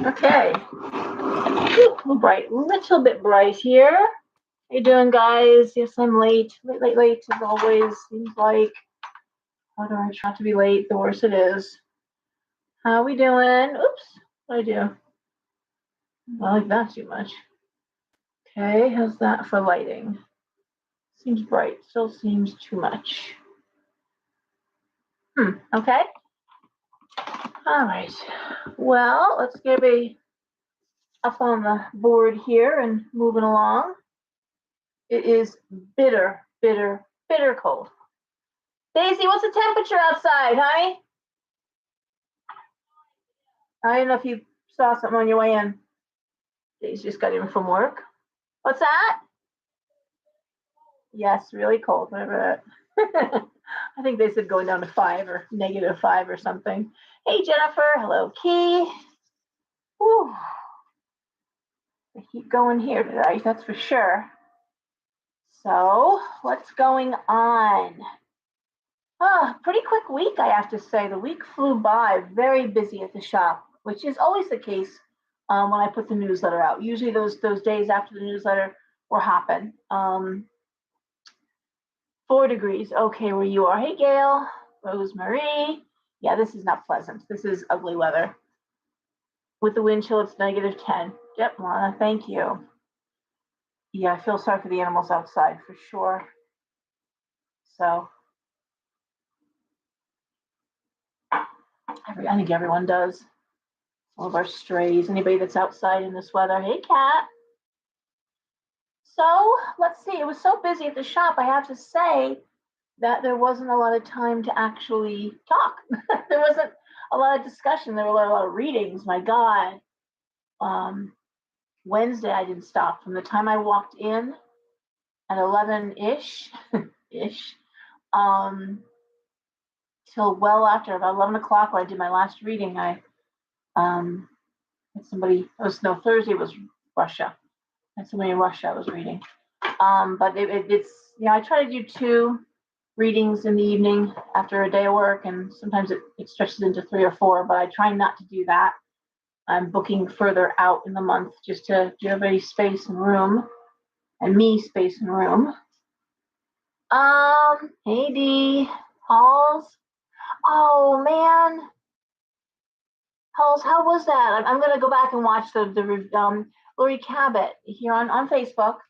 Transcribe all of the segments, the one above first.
Okay. Little bit bright here. How you doing, guys? Yes, I'm late. Late as always. Seems like. How do I try not to be late? The worse it is. How we doing? Oops. What did I do? I like that too much. Okay, how's that for lighting? Seems bright. Still seems too much. Okay. All right. Well, let's get everybody up on the board here and moving along. It is bitter, bitter, bitter cold. Daisy, what's the temperature outside, honey? I don't know if you saw something on your way in. Daisy just got in from work. What's that? Yes, really cold. Whatever that. I think they said going down to 5 or -5 or something. Hey, Jennifer. Hello, Key. Whew. I keep going here today, that's for sure. So, what's going on? Pretty quick week, I have to say. The week flew by, very busy at the shop, which is always the case when I put the newsletter out. Usually those days after the newsletter will happen. 4 degrees, okay, where you are. Hey, Gail, Rosemary. Yeah, this is not pleasant. This is ugly weather. With the wind chill, it's -10. Yep, Lana, thank you. Yeah, I feel sorry for the animals outside for sure. So, I think everyone does. All of our strays, anybody that's outside in this weather. Hey, Kat. So, let's see. It was so busy at the shop, I have to say that there wasn't a lot of time to actually talk. There wasn't a lot of discussion. There were a lot of readings. My God. Wednesday, I didn't stop. From the time I walked in at 11-ish, till well after about 11 o'clock when I did my last reading, I had somebody, Thursday was Russia. And somebody in Russia I was reading. But it's, I try to do 2 readings in the evening after a day of work, and sometimes it stretches into 3 or 4, but I try not to do that. I'm booking further out in the month just to give everybody space and room, and me space and room. Hey Dee, Halls. Oh man, Halls, how was that? I'm gonna go back and watch the Lori Cabot here on Facebook.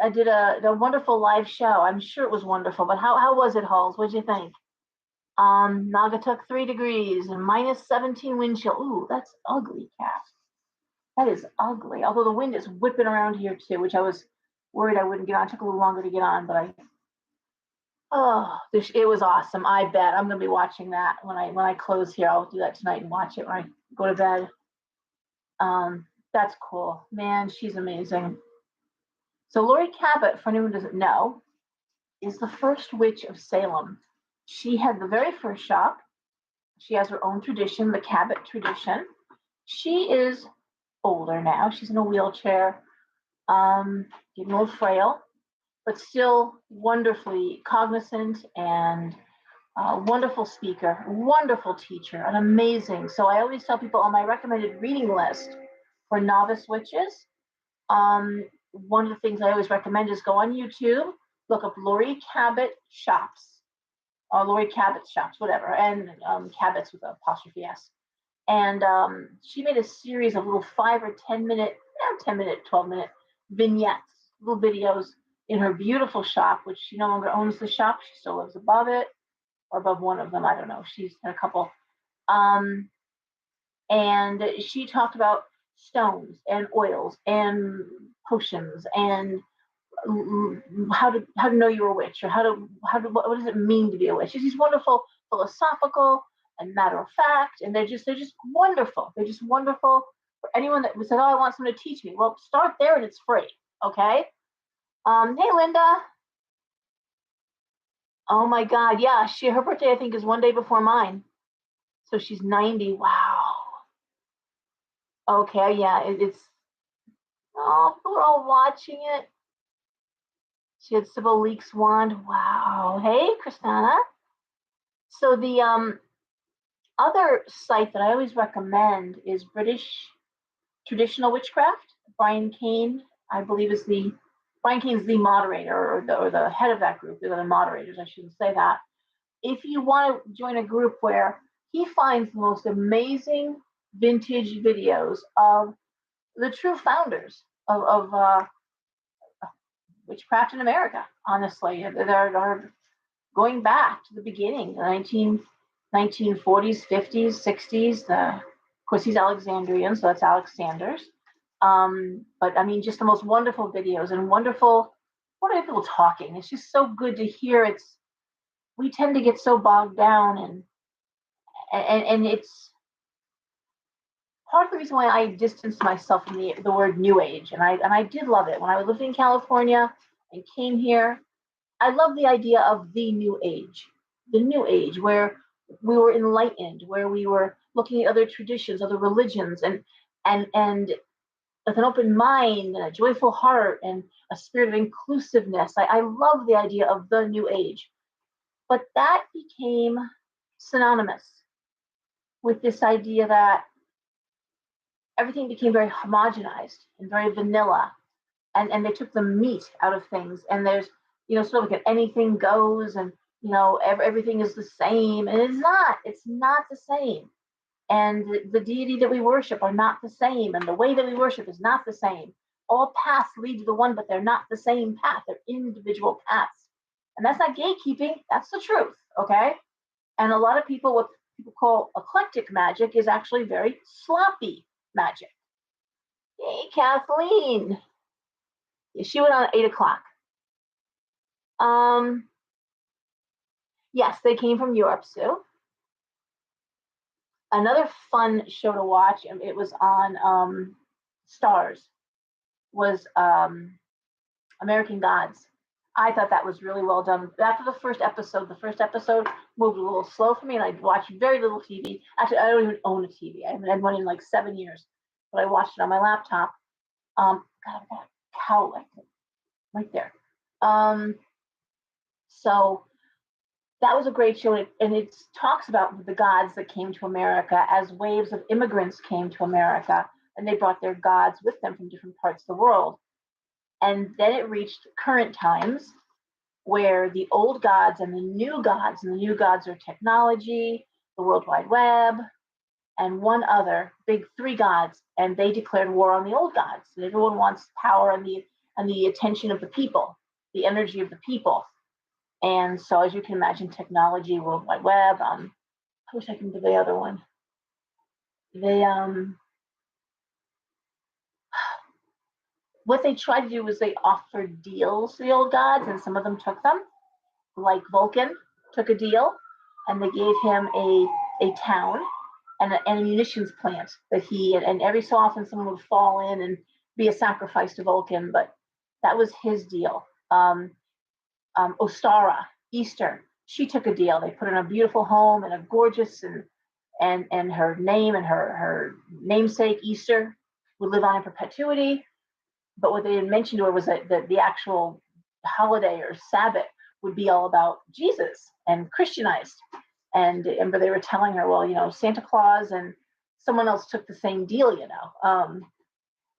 I did a wonderful live show. I'm sure it was wonderful, but how was it, Halls? What'd you think? Naugatuck 3 degrees and -17 wind chill. Ooh, that's ugly, Cat. That is ugly. Although the wind is whipping around here too, which I was worried I wouldn't get on. It took a little longer to get on, but it was awesome. I bet I'm gonna be watching that when I close here. I'll do that tonight and watch it when I go to bed. That's cool, man. She's amazing. So Lori Cabot, for anyone who doesn't know, is the first witch of Salem. She had the very first shop. She has her own tradition, the Cabot tradition. She is older now. She's in a wheelchair, getting a little frail, but still wonderfully cognizant and wonderful speaker, wonderful teacher, and amazing. So I always tell people on my recommended reading list for novice witches, one of the things I always recommend is go on YouTube, look up Lori Cabot shops, or Lori Cabot shops, whatever, and Cabot's with an apostrophe S. And she made a series of little 5 or 10 minute, 12 minute vignettes, little videos in her beautiful shop, which she no longer owns the shop. She still lives above it, or above one of them. I don't know. She's had a couple. And she talked about stones and oils and potions and how to know you're a witch, or what does it mean to be a witch. She's wonderful, philosophical and matter of fact, and they're just wonderful. They're just wonderful for anyone that said, "Oh, I want someone to teach me." Well, start there, and it's free. Okay. Hey, Linda. Oh my God, yeah. Her birthday I think is one day before mine, so she's 90. Wow. Okay, yeah. It's we're all watching it. She had Sybil Leek's wand. Wow. Hey, Christina. So the other site that I always recommend is British traditional witchcraft. Brian Kane, I believe, Brian Kane's the moderator or the head of that group. They're the moderators. I shouldn't say that. If you want to join a group where he finds the most amazing vintage videos of the true founders of witchcraft in America, honestly, they're going back to the beginning, the 1940s, 50s, 60s. Of course, he's Alexandrian, so that's Alexander's. But I mean, just the most wonderful videos and wonderful, what are people talking? It's just so good to hear. We tend to get so bogged down, and it's part of the reason why I distanced myself from the word New Age, and I did love it when I lived in California and came here. I love the idea of the New Age, where we were enlightened, where we were looking at other traditions, other religions, and with an open mind and a joyful heart and a spirit of inclusiveness. I love the idea of the New Age. But that became synonymous with this idea that everything became very homogenized and very vanilla. And they took the meat out of things. And there's, sort of like anything goes, and, everything is the same. And it's not the same. And the deity that we worship are not the same. And the way that we worship is not the same. All paths lead to the one, but they're not the same path. They're individual paths. And that's not gatekeeping. That's the truth. Okay. And a lot of people, what people call eclectic magic, is actually very sloppy magic. Hey, Kathleen. She went on at 8:00. Yes, they came from Europe, Sue. Another fun show to watch, and it was on Stars, was American Gods. I thought that was really well done. After the first episode moved a little slow for me, and I watched very little TV. Actually, I don't even own a TV. I haven't had one in like 7 years, but I watched it on my laptop. God, I've got a cow right there. So that was a great show, and it talks about the gods that came to America as waves of immigrants came to America, and they brought their gods with them from different parts of the world. And then it reached current times, where the old gods and the new gods are technology, the World Wide Web, and one other big three gods, and they declared war on the old gods. And everyone wants power and the attention of the people, the energy of the people. And so, as you can imagine, technology, World Wide Web. I wish I could do the other one. What they tried to do was they offered deals to the old gods, and some of them took them. Like Vulcan took a deal, and they gave him a town and a munitions plant that and every so often someone would fall in and be a sacrifice to Vulcan, but that was his deal. Ostara, Easter, she took a deal. They put her in a beautiful home and a gorgeous and her name and her namesake Easter would live on in perpetuity. But what they didn't mention to her was that the actual holiday or Sabbath would be all about Jesus and Christianized. But they were telling her, well, Santa Claus and someone else took the same deal.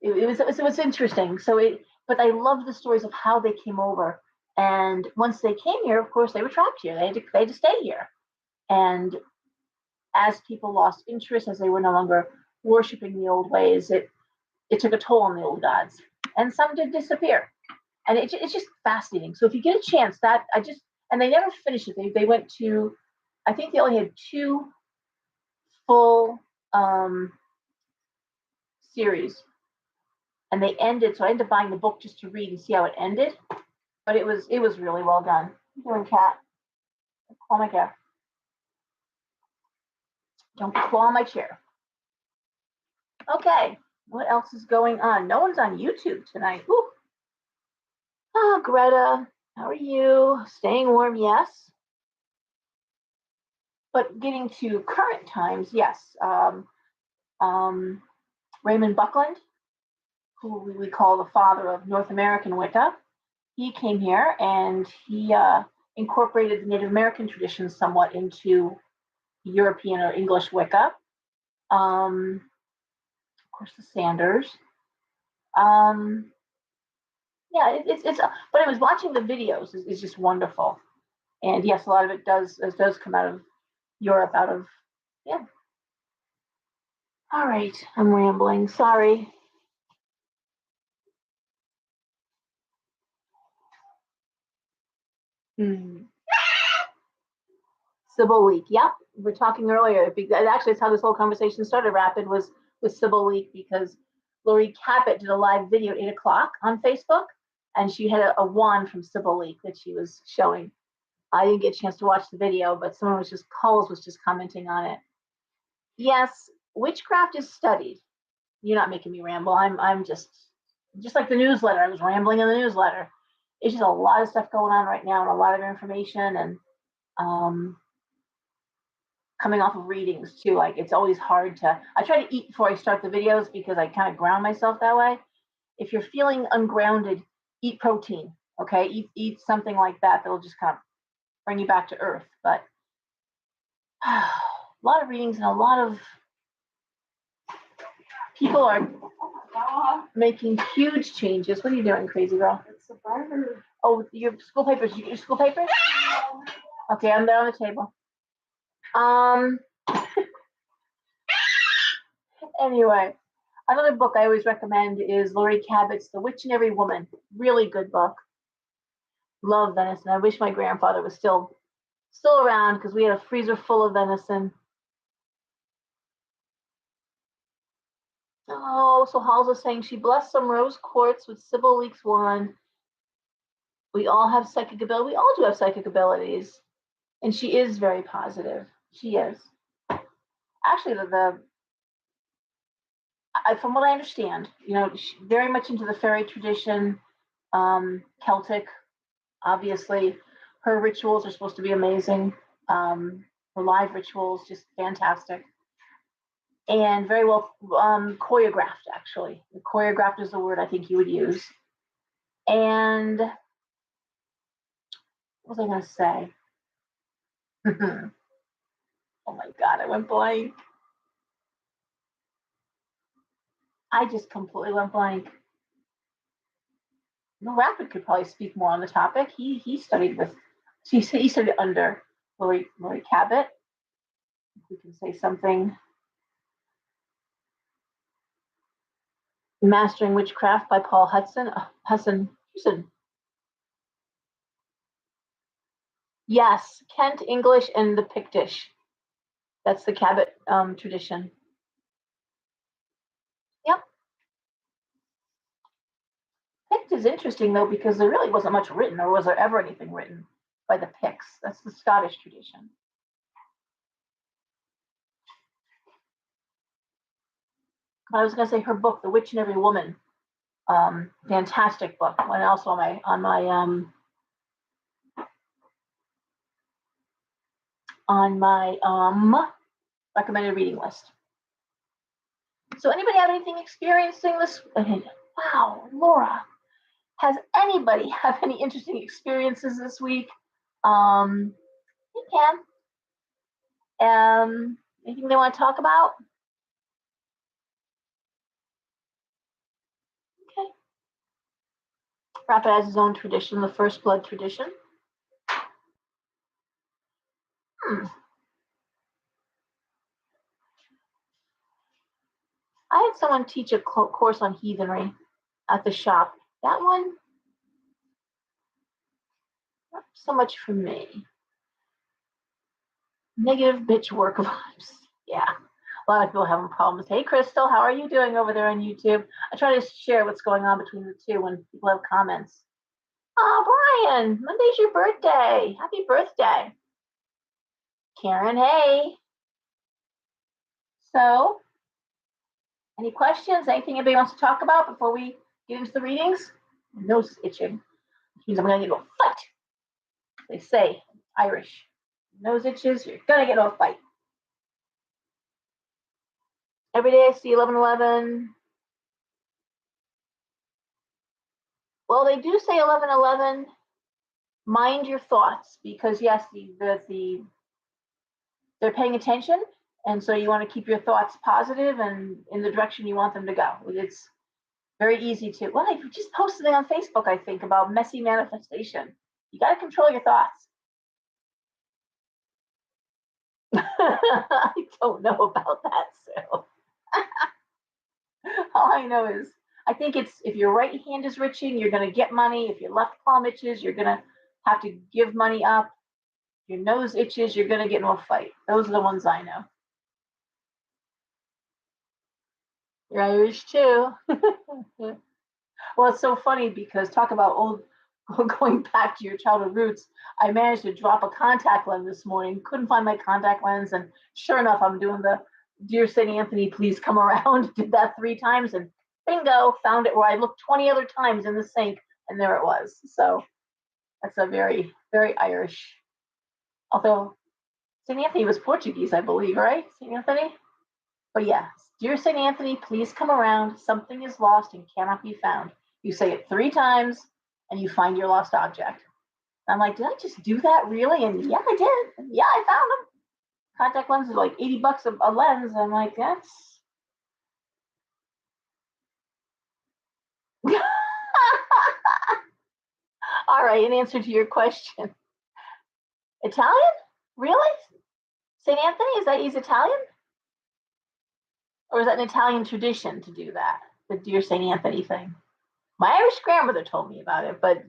It was interesting. But I love the stories of how they came over. And once they came here, of course, they were trapped here. They had to stay here. And as people lost interest, as they were no longer worshiping the old ways, it took a toll on the old gods. And some did disappear. And it's just fascinating. So if you get a chance, and they never finished it. They went to, I think they only had 2 full series. And they ended, so I ended up buying the book just to read and see how it ended. But it was really well done. Doing cat. Claw my cat. Don't claw my chair. Okay, what else is going on? No one's on YouTube tonight. Whew. Oh, Greta, how are you? Staying warm, yes. But getting to current times, yes. Raymond Buckland, who we call the father of North American Wicca, he came here and he incorporated the Native American traditions somewhat into European or English Wicca. Of course, the Sanders. Yeah, it's but I was watching the videos is just wonderful. And yes, a lot of it does come out of Europe, out of yeah. All right, I'm rambling. Sorry. Hmm. Sybil Leak. Yep, we were talking earlier. Actually, it's how this whole conversation started. Rapid was with Sybil Leak because Lori Cabot did a live video at 8 o'clock on Facebook, and she had a wand from Sybil Leak that she was showing. I didn't get a chance to watch the video, but someone was just Coles was just commenting on it. Yes, witchcraft is studied. You're not making me ramble. I'm just like the newsletter. I was rambling in the newsletter. It's just a lot of stuff going on right now and a lot of information and coming off of readings too. Like it's always hard to. I try to eat before I start the videos because I kind of ground myself that way. If you're feeling ungrounded, eat protein. Okay, eat something like that that'll just kind of bring you back to earth. But a lot of readings and a lot of people are making huge changes. What are you doing, crazy girl? It's a barber. Oh, your school papers. You get your school papers? Okay, I'm there on the table. Anyway, another book I always recommend is Lori Cabot's The Witch in Every Woman. Really good book. Love venison. I wish my grandfather was still around because we had a freezer full of venison. Oh, so Halls is saying she blessed some rose quartz with Sybil Leak's wand. We all have psychic ability. We all do have psychic abilities. And she is very positive. She is. Actually, from what I understand, very much into the fairy tradition, Celtic, obviously. Her rituals are supposed to be amazing. Her live rituals, just fantastic. And very well choreographed, actually. Choreographed is the word I think you would use. And what was I going to say? Oh my God, I went blank. I just completely went blank. No, Rapid could probably speak more on the topic. He studied under Lori Cabot. If we can say something. Mastering Witchcraft by Paul Hudson. Hudson. Yes, Kent English and the Pictish. That's the Cabot tradition. Yep. Pict is interesting though because there really wasn't much written, or was there ever anything written by the Picts? That's the Scottish tradition. I was going to say her book, The Witch in Every Woman. Fantastic book. And also on my recommended reading list. So anybody have anything experiencing this? Wow, Laura. Has anybody have any interesting experiences this week? You can. Anything they want to talk about? Okay. Rapid has his own tradition, the First Blood tradition. I had someone teach a course on heathenry at the shop. That one, not so much for me. Negative bitch work vibes. Yeah. A lot of people having problems. Hey, Crystal, how are you doing over there on YouTube? I try to share what's going on between the two when people have comments. Oh, Brian, Monday's your birthday. Happy birthday. Karen, hey. So, any questions? Anything anybody wants to talk about before we get into the readings? Nose itching. Which means I'm going to go fight. They say, Irish. Nose itches, you're going to get a fight. Every day I see 11:11. Well, they do say 11:11. Mind your thoughts, because yes, they're paying attention, And so you want to keep your thoughts positive and in the direction you want them to go. It's very easy to, well, I just posted something on Facebook, I think, about messy manifestation. You got to control your thoughts. I don't know about that, Sue. All I know is, I think it's if your right hand is itching, you're going to get money. If your left palm itches, you're going to have to give money up. Your nose itches, you're going to get into a fight. Those are the ones I know. You're Irish too. Well, it's so funny because talk about old, going back to your childhood roots. I managed to drop a contact lens this morning. Couldn't find my contact lens, and sure enough, I'm doing the "Dear St. Anthony, please come around." Did that 3 times, and bingo, found it where I looked 20 other times in the sink, and there it was. So that's a very, very Irish. Although St. Anthony was Portuguese, I believe, right? St. Anthony. But yeah, "Dear St. Anthony, please come around. Something is lost and cannot be found." You say it 3 times and you find your lost object. I'm like, did I just do that really? And yeah, I did. Yeah, I found them. Contact lenses are like $80 a lens. I'm like, that's. All right, in answer to your question. Italian? Really? St. Anthony? Is that he's Italian? Or is that an Italian tradition to do that? The "Dear St. Anthony" thing? My Irish grandmother told me about it, but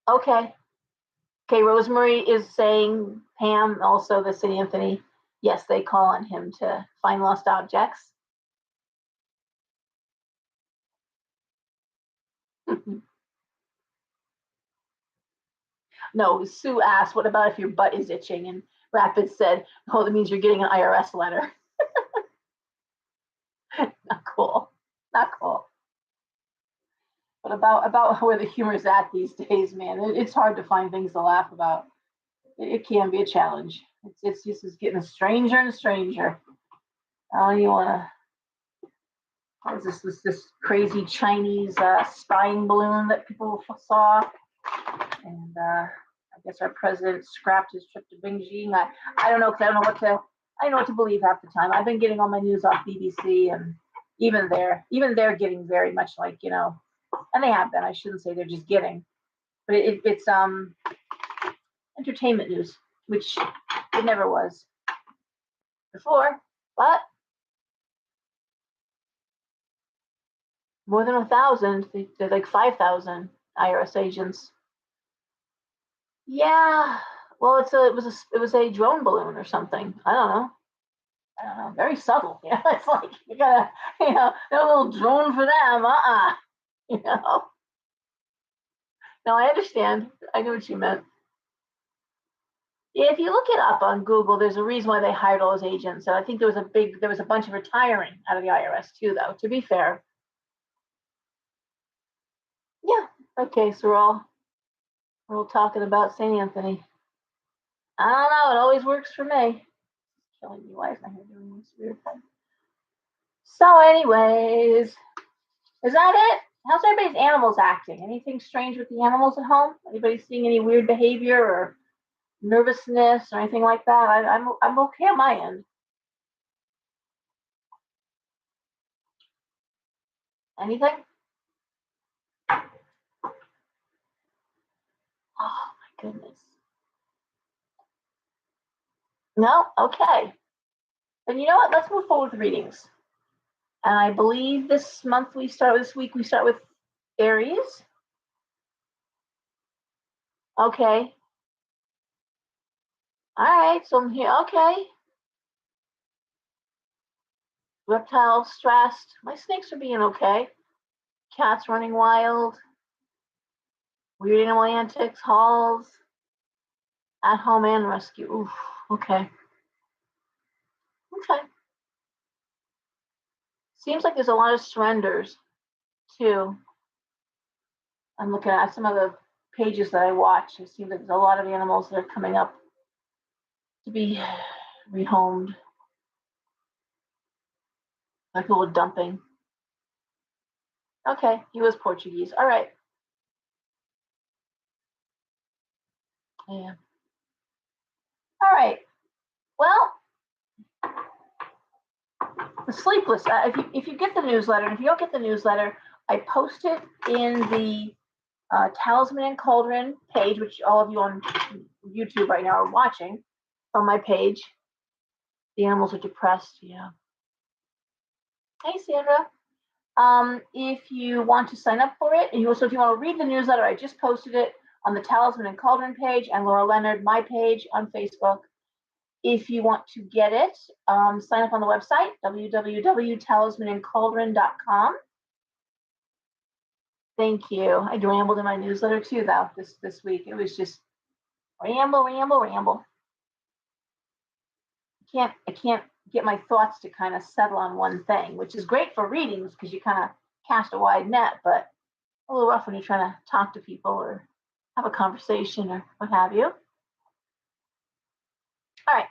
okay. Okay, Rosemary is saying, Pam, also the St. Anthony, yes, they call on him to find lost objects. No, Sue asked, what about if your butt is itching? And Rapid said, oh, that means you're getting an IRS letter. Not cool. Not cool. But about where the humor is at these days, man, it's hard to find things to laugh about. It can be a challenge. It's just getting stranger and stranger. Oh, you want to what is this crazy Chinese spying balloon that people saw, and I guess our president scrapped his trip to Beijing. I don't know because I don't know what to believe half the time. I've been getting all my news off BBC, and even they're getting very much like and they have been. I shouldn't say they're just getting, but it's entertainment news, which it never was before, but more than 1,000. They're like 5,000 IRS agents. Yeah. Well, it was a drone balloon or something. I don't know. I don't know. Very subtle. Yeah. It's like you gotta, no little drone for them. You know. No, I understand. I know what you meant. Yeah, if you look it up on Google, there's a reason why they hired all those agents. And I think there was a bunch of retiring out of the IRS too, though, to be fair. Yeah. Okay, so we're all talking about St. Anthony. I don't know, it always works for me. Killing me. Why is my hair doing this weird thing? So, anyways, is that it? How's everybody's animals acting? Anything strange with the animals at home? Anybody seeing any weird behavior or nervousness or anything like that? I'm okay on my end. Anything? Oh my goodness. No? Okay. Then you know what? Let's move forward with readings. And I believe this week we start with Aries. Okay. All right. So I'm here. Okay. Reptile stressed. My snakes are being okay. Cats running wild. Weird animal antics, hauls, at home and rescue. Oof. Okay. Okay. Seems like there's a lot of surrenders too. I'm looking at some of the pages that I watch. It seems like there's a lot of animals that are coming up to be rehomed. Like people dumping. Okay, he was Portuguese. All right. Yeah. All right. Well, The sleepless. If you get the newsletter, and if you don't get the newsletter, I post it in the Talisman and Cauldron page, which all of you on YouTube right now are watching on my page. The animals are depressed. Yeah. Hey, Sandra. If you want to sign up for it, and you also, if you want to read the newsletter, I just posted it on the Talisman and Cauldron page and Laura Leonard, my page on Facebook. If you want to get it, sign up on the website, www.talismanandcauldron.com. Thank you. I rambled in my newsletter too, though, this week. It was just ramble. I can't get my thoughts to kind of settle on one thing, which is great for readings because you kind of cast a wide net, but a little rough when you're trying to talk to people or have a conversation or what have you. All right.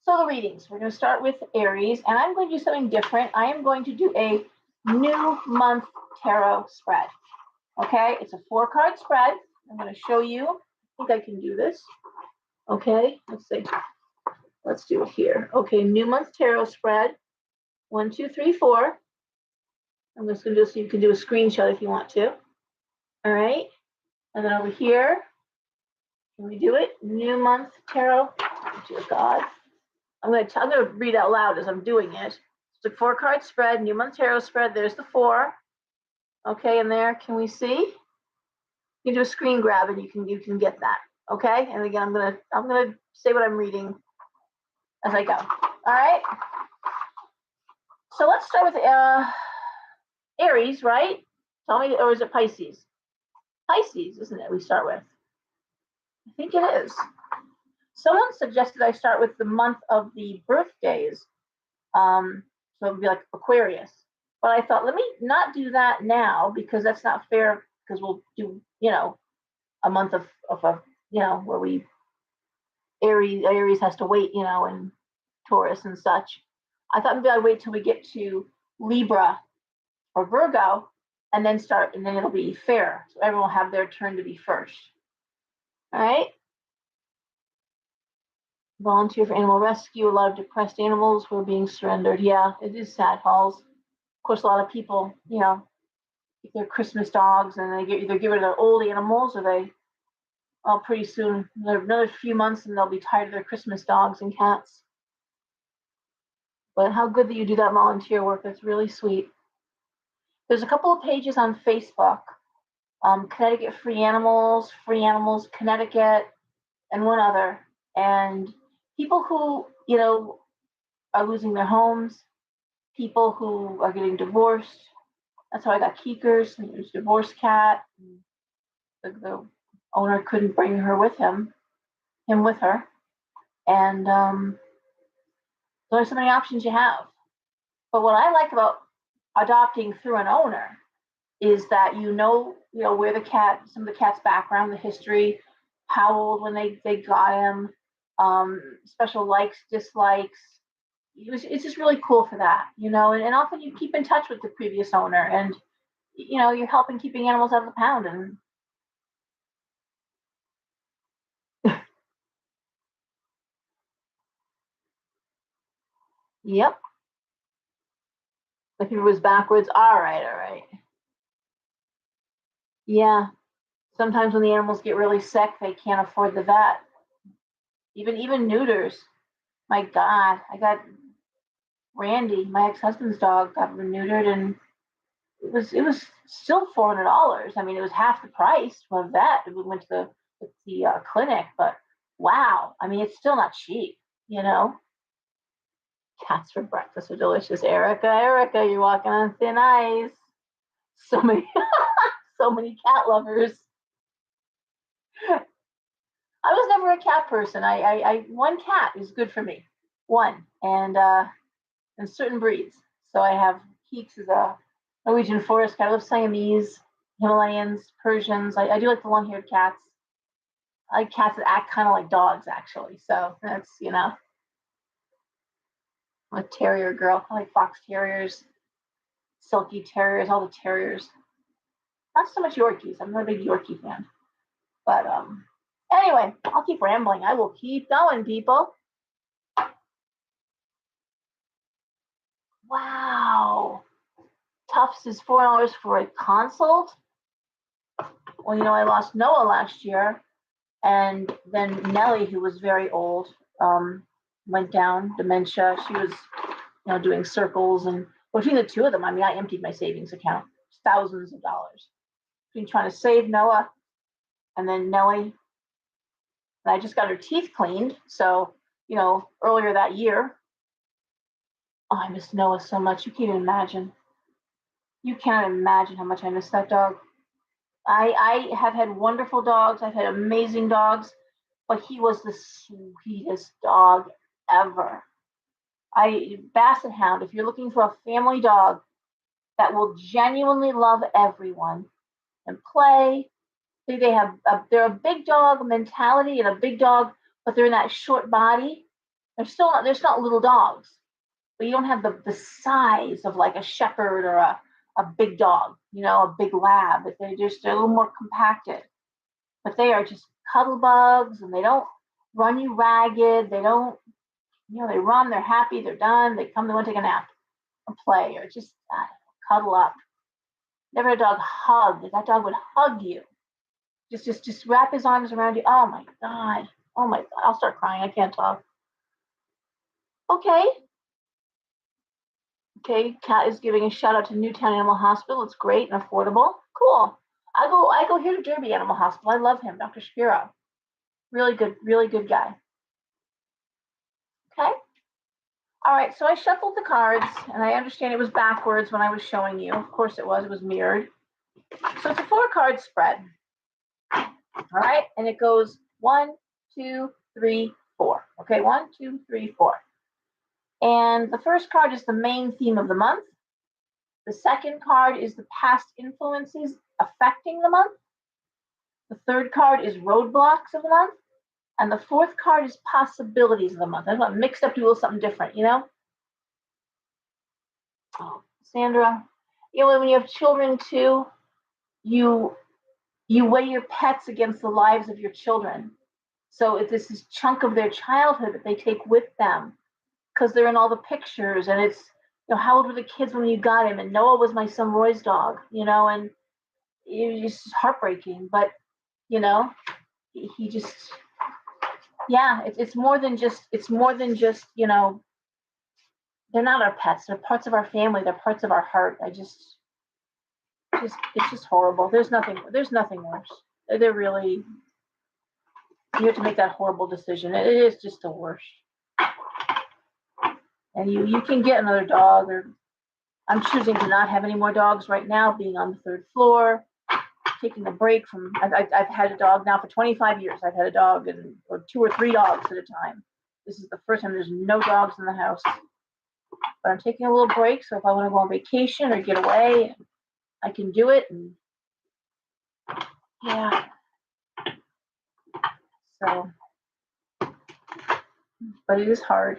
So the readings, we're going to start with Aries, and I'm going to do something different. I am going to do a new month tarot spread. Okay, it's a 4-card spread. I'm going to show you. I think I can do this. Okay, let's see. Let's do it here. Okay, new month tarot spread. 1, 2, 3, 4. I'm just going to do so you can do a screenshot if you want to. All right, and then over here, can we do it? New month tarot. Oh, dear God. I'm going to read out loud as I'm doing it. It's a 4-card spread, new month tarot spread. There's the 4. Okay, and there, can we see? You can do a screen grab and you can get that. Okay, and again, I'm gonna say what I'm reading as I go. All right. So let's start with Aries, right? Tell me, or is it Pisces? Pisces, isn't it? We start with. I think it is. Someone suggested I start with the month of the birthdays. So it would be like Aquarius. But I thought, let me not do that now because that's not fair because we'll do, a month of where we Aries has to wait, and Taurus and such. I thought maybe I'd wait till we get to Libra or Virgo and then start, and then it'll be fair. So everyone will have their turn to be first. All right. Volunteer for animal rescue. A lot of depressed animals who are being surrendered. Yeah, it is sad, Halls. Of course, a lot of people, get their Christmas dogs and they either get rid of their old animals or they, pretty soon, another few months and they'll be tired of their Christmas dogs and cats. But how good that you do that volunteer work. That's really sweet. There's a couple of pages on Facebook, Connecticut Free Animals, Connecticut, and one other. And people who, are losing their homes, people who are getting divorced. That's how I got Keekers. He was a divorced cat. The owner couldn't bring her with him with her. And there's so many options you have. But what I like about adopting through an owner is that where the cat, some of the cat's background, the history, how old when they got him, special likes, dislikes. It's just really cool for that, and often you keep in touch with the previous owner and, you're helping keeping animals out of the pound. And yep. If it was backwards, all right. Yeah. Sometimes when the animals get really sick, they can't afford the vet. Even neuters. My God, I got Randy, my ex-husband's dog, got neutered, and it was still $400. I mean, it was half the price for a vet. We went to the clinic, but wow, I mean, it's still not cheap, Cats for breakfast are delicious. Erica, you're walking on thin ice. So many, so many cat lovers. I was never a cat person. I one cat is good for me, one, and certain breeds. So I have Keeks is a Norwegian forest cat. I love Siamese, Himalayans, Persians. I do like the long-haired cats. I like cats that act kind of like dogs, actually. So that's, I'm a terrier girl. I like fox terriers, silky terriers, all the terriers. Not so much Yorkies. I'm not a big Yorkie fan. But anyway, I'll keep rambling. I will keep going, people. Wow. Tufts is $4 for a consult. Well, I lost Noah last year, and then Nellie, who was very old, went down, dementia. She was, doing circles, and between the two of them, I emptied my savings account, thousands of dollars, between trying to save Noah and then Nellie. And I just got her teeth cleaned, so earlier that year. Oh, I miss Noah so much. You can't even imagine. You can't imagine how much I miss that dog. I have had wonderful dogs. I've had amazing dogs, but he was the sweetest dog ever. Basset Hound, if you're looking for a family dog that will genuinely love everyone and play, they're a big dog mentality and a big dog, but they're in that short body. They're not little dogs, but you don't have the size of like a shepherd or a big dog, a big lab. They're a little more compacted, but they are just cuddle bugs, and they don't run you ragged. They don't, they run, they're happy, they're done, they come, they want to take a nap or play or just cuddle up. Never had a dog hug. That dog would hug you. Just wrap his arms around you. Oh my God. Oh my God. I'll start crying. I can't talk. Okay. Okay. Kat is giving a shout out to Newtown Animal Hospital. It's great and affordable. Cool. I go here to Derby Animal Hospital. I love him, Dr. Shapiro. Really good guy. Okay. All right. So I shuffled the cards, and I understand it was backwards when I was showing you. Of course it was. It was mirrored. So it's a 4-card spread. All right, and it goes 1, 2, 3, 4. Okay, 1, 2, 3, 4. And the first card is the main theme of the month. The second card is the past influences affecting the month. The third card is roadblocks of the month. And the fourth card is possibilities of the month. I mixed up, do a little something different, Oh, Sandra, when you have children too, you weigh your pets against the lives of your children. So if this is chunk of their childhood that they take with them, because they're in all the pictures, and it's, how old were the kids when you got him? And Noah was my son Roy's dog, and it was just heartbreaking. But he just, yeah, it's more than just, they're not our pets. They're parts of our family. They're parts of our heart. It's just horrible. There's nothing worse. They're really, you have to make that horrible decision. It is just the worst. And you can get another dog, or I'm choosing to not have any more dogs right now, being on the 3rd floor, taking a break from, I've had a dog now for 25 years. I've had a dog or 2 or 3 dogs at a time. This is the first time there's no dogs in the house. But I'm taking a little break, so if I want to go on vacation or get away, I can do it. And yeah. So, but it is hard.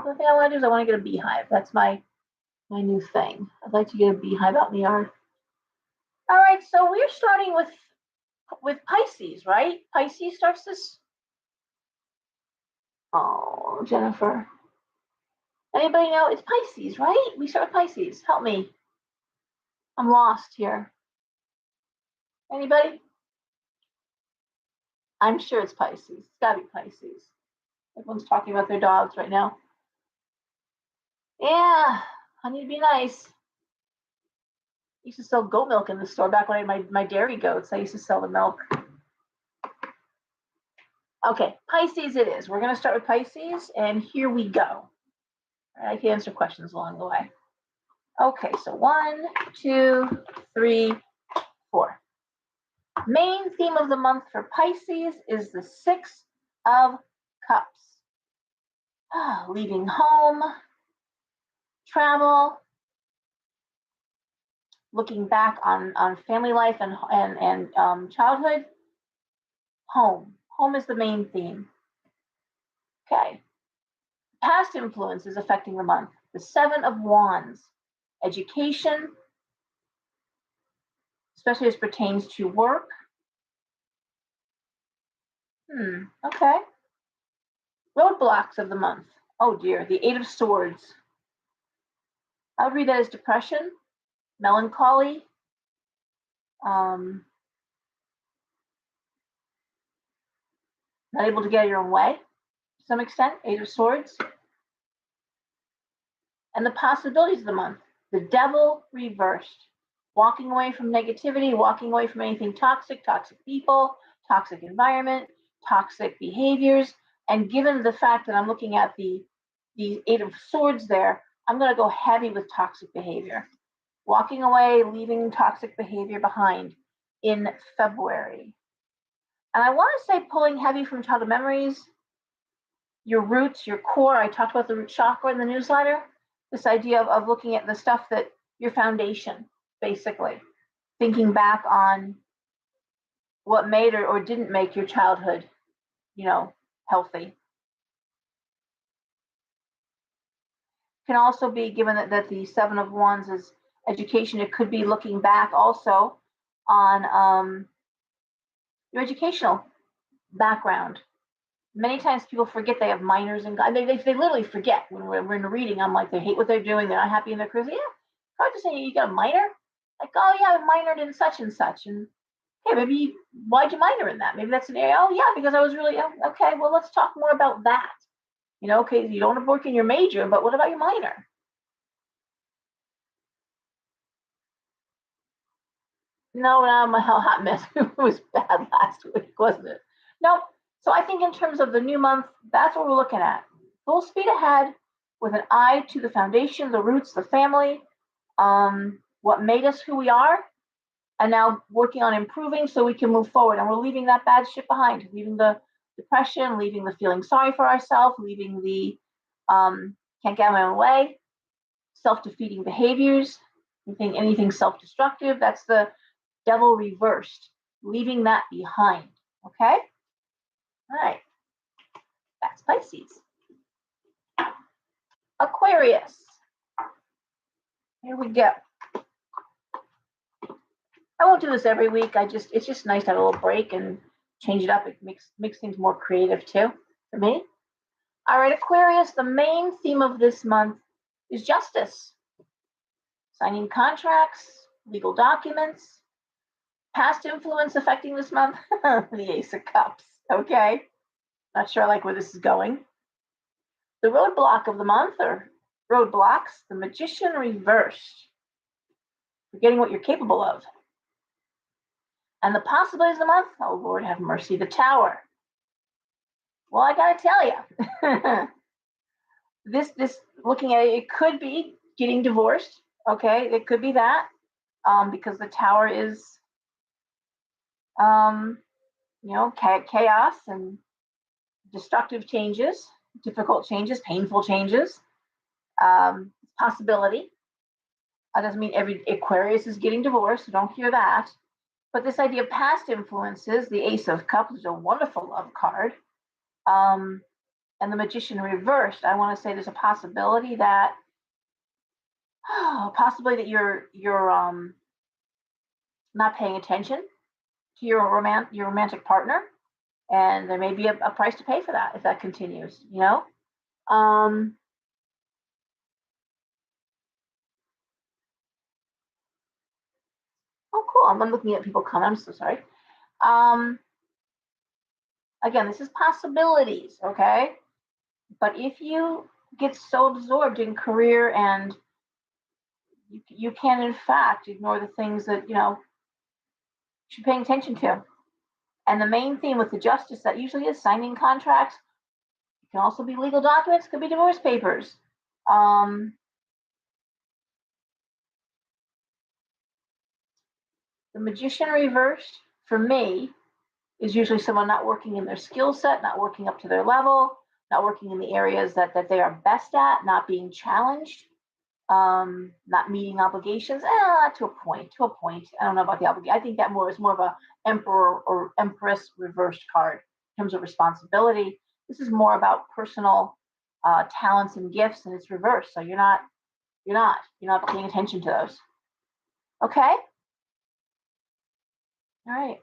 The thing I want to do is I want to get a beehive. That's my new thing. I'd like to get a beehive out in the yard. All right, so we're starting with Pisces, right? Pisces starts this. Oh, Jennifer. Anybody know? It's Pisces, right? We start with Pisces. Help me. I'm lost here. Anybody? I'm sure it's Pisces. It's got to be Pisces. Everyone's talking about their dogs right now. Yeah, honey, to be nice. I used to sell goat milk in the store back when I had my dairy goats. I used to sell the milk. Okay, Pisces it is. We're going to start with Pisces, and here we go. I can answer questions along the way. Okay, so 1, 2, 3, 4. Main theme of the month for Pisces is the 6 of Cups. Leaving home, travel, looking back on family life and childhood. Home is the main theme. Okay. Past influences affecting the month. The Seven of Wands. Education, especially as pertains to work. Okay. Roadblocks of the month. Oh dear, the Eight of Swords. I would read that as depression, melancholy, not able to get your own way to some extent, Eight of Swords. And the possibilities of the month. The Devil reversed. Walking away from negativity, walking away from anything toxic, toxic people, toxic environment, toxic behaviors. And given the fact that I'm looking at the Eight of Swords there, I'm going to go heavy with toxic behavior. Walking away, leaving toxic behavior behind in February. And I want to say pulling heavy from childhood memories, your roots, your core. I talked about the root chakra in the newsletter. This idea of looking at the stuff that your foundation, basically. Thinking back on what made or didn't make your childhood, healthy. Can also be, given that the Seven of Wands is education, it could be looking back also on your educational background. Many times people forget they have minors and they literally forget when we're in a reading. I'm like, they hate what they're doing. They're not happy in their careers. Yeah, hard to say you got a minor. Like, oh yeah, I minored in such and such. And okay, maybe why'd you minor in that? Maybe that's an area. Oh yeah, because I was really okay. Well, let's talk more about that. Okay, you don't want to work in your major, but what about your minor? No, I'm a hot mess. It was bad last week, wasn't it? Nope. So I think in terms of the new month, that's what we're looking at. Full speed ahead with an eye to the foundation, the roots, the family, what made us who we are, and now working on improving so we can move forward. And we're leaving that bad shit behind, leaving the depression, leaving the feeling sorry for ourselves, leaving the can't get my own way, self-defeating behaviors, anything self-destructive. That's the Devil reversed, leaving that behind. Okay? All right. That's Pisces. Aquarius. Here we go. I won't do this every week. It's just nice to have a little break and change it up. It makes things more creative too for me. All right, Aquarius, the main theme of this month is justice. Signing contracts, legal documents. Past influence affecting this month, the Ace of Cups. Okay? Not sure I like where this is going. The roadblock of the month, or roadblocks, the Magician reversed. Forgetting what you're capable of. And the possibilities of the month, oh Lord have mercy, the Tower. Well, I gotta tell you, this looking at it could be getting divorced. Okay, it could be that, because the Tower is, chaos and destructive changes, difficult changes, painful changes. Possibility. That doesn't mean every Aquarius is getting divorced. So don't hear that. But this idea of past influences, the Ace of Cups is a wonderful love card. And the Magician reversed, I want to say there's a possibility that you're not paying attention to your romantic partner, and there may be a price to pay for that if that continues. Oh, cool. I'm looking at people comment. I'm so sorry. Again, this is possibilities, okay? But if you get so absorbed in career and you can, in fact, ignore the things that, you're paying attention to. And the main theme with the justice, that usually is signing contracts. It can also be legal documents, could be divorce papers. The Magician reversed, for me, is usually someone not working in their skill set, not working up to their level, not working in the areas that they are best at, not being challenged, not meeting obligations. To a point. I don't know about the obligation. I think that is more of a Emperor or Empress reversed card in terms of responsibility. This is more about personal talents and gifts, and it's reversed. So you're not paying attention to those. Okay. All right.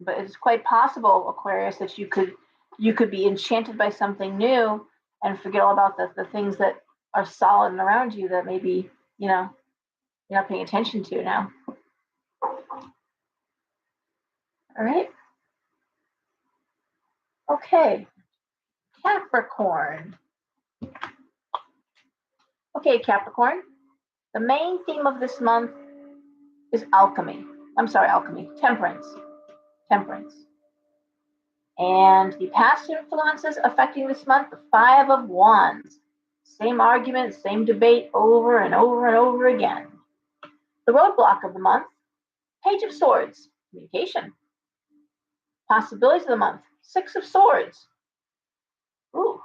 But it's quite possible, Aquarius, that you could be enchanted by something new and forget all about the things that are solid and around you that maybe, you're not paying attention to now. All right. Okay. Capricorn. Okay, Capricorn. The main theme of this month is alchemy. I'm sorry, alchemy. Temperance. Temperance. And the past influences affecting this month, the Five of Wands. Same argument, same debate over and over and over again. The roadblock of the month, Page of Swords, communication. Possibilities of the month, Six of Swords. Ooh,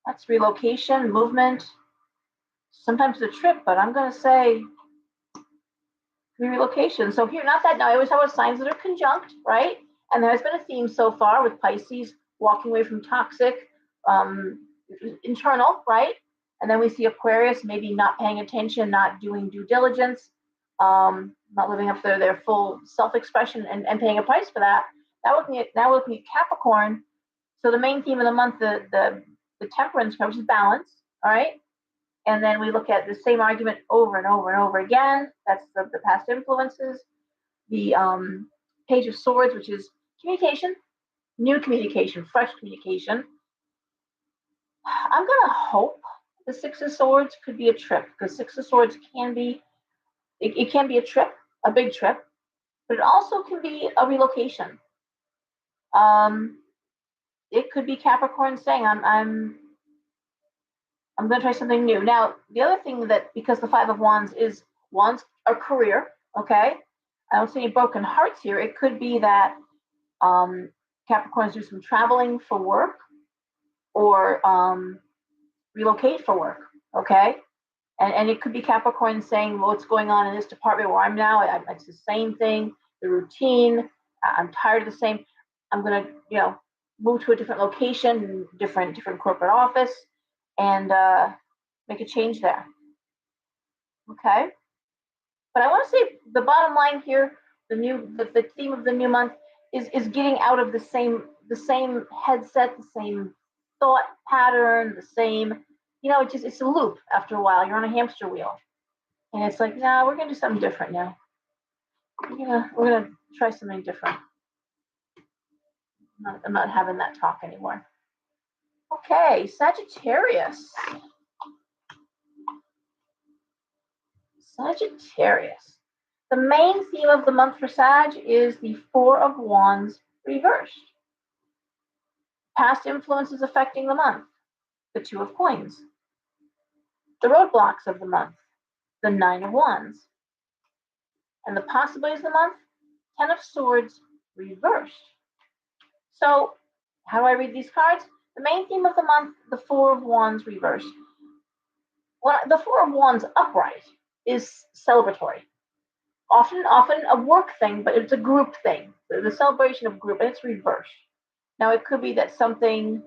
that's relocation, movement. Sometimes a trip, but I'm going to say relocation. So here, not that now, I always talk about signs that are conjunct, right? And there has been a theme so far with Pisces walking away from toxic, internal, right? And then we see Aquarius maybe not paying attention, not doing due diligence, not living up to their full self-expression and paying a price for that. Now we're looking at Capricorn. So the main theme of the month, the temperance card, which is balance, all right? And then we look at the same argument over and over and over again. That's the past influences. The Page of Swords, which is communication, new communication, fresh communication. I'm going to hope the Six of Swords could be a trip, because Six of Swords can be, it can be a trip, a big trip, but it also can be a relocation. It could be Capricorn saying, I'm going to try something new. Now, the other thing that, because the Five of Wands is wands are career, okay? I don't see any broken hearts here. It could be that Capricorns do some traveling for work or relocate for work, okay? And it could be Capricorn saying, well, what's going on in this department where I'm now? It's the same thing, the routine. I'm tired of the same. I'm going to, move to a different location, different corporate office, and make a change there. Okay. But I want to say the bottom line here, the theme of the new month is getting out of the same headset, the same thought pattern, the same, it's a loop after a while. You're on a hamster wheel. And it's like, nah, we're gonna do something different now. We're gonna try something different. I'm not having that talk anymore. Okay, Sagittarius. Sagittarius. The main theme of the month for Sag is the Four of Wands reversed. Past influences affecting the month, the Two of Coins. The roadblocks of the month, the Nine of Wands. And the possibilities of the month, Ten of Swords reversed. So, how do I read these cards? The main theme of the month, the Four of Wands reversed. Well, the Four of Wands upright is celebratory. Often a work thing, but it's a group thing. The celebration of group, and it's reversed. Now, it could be that something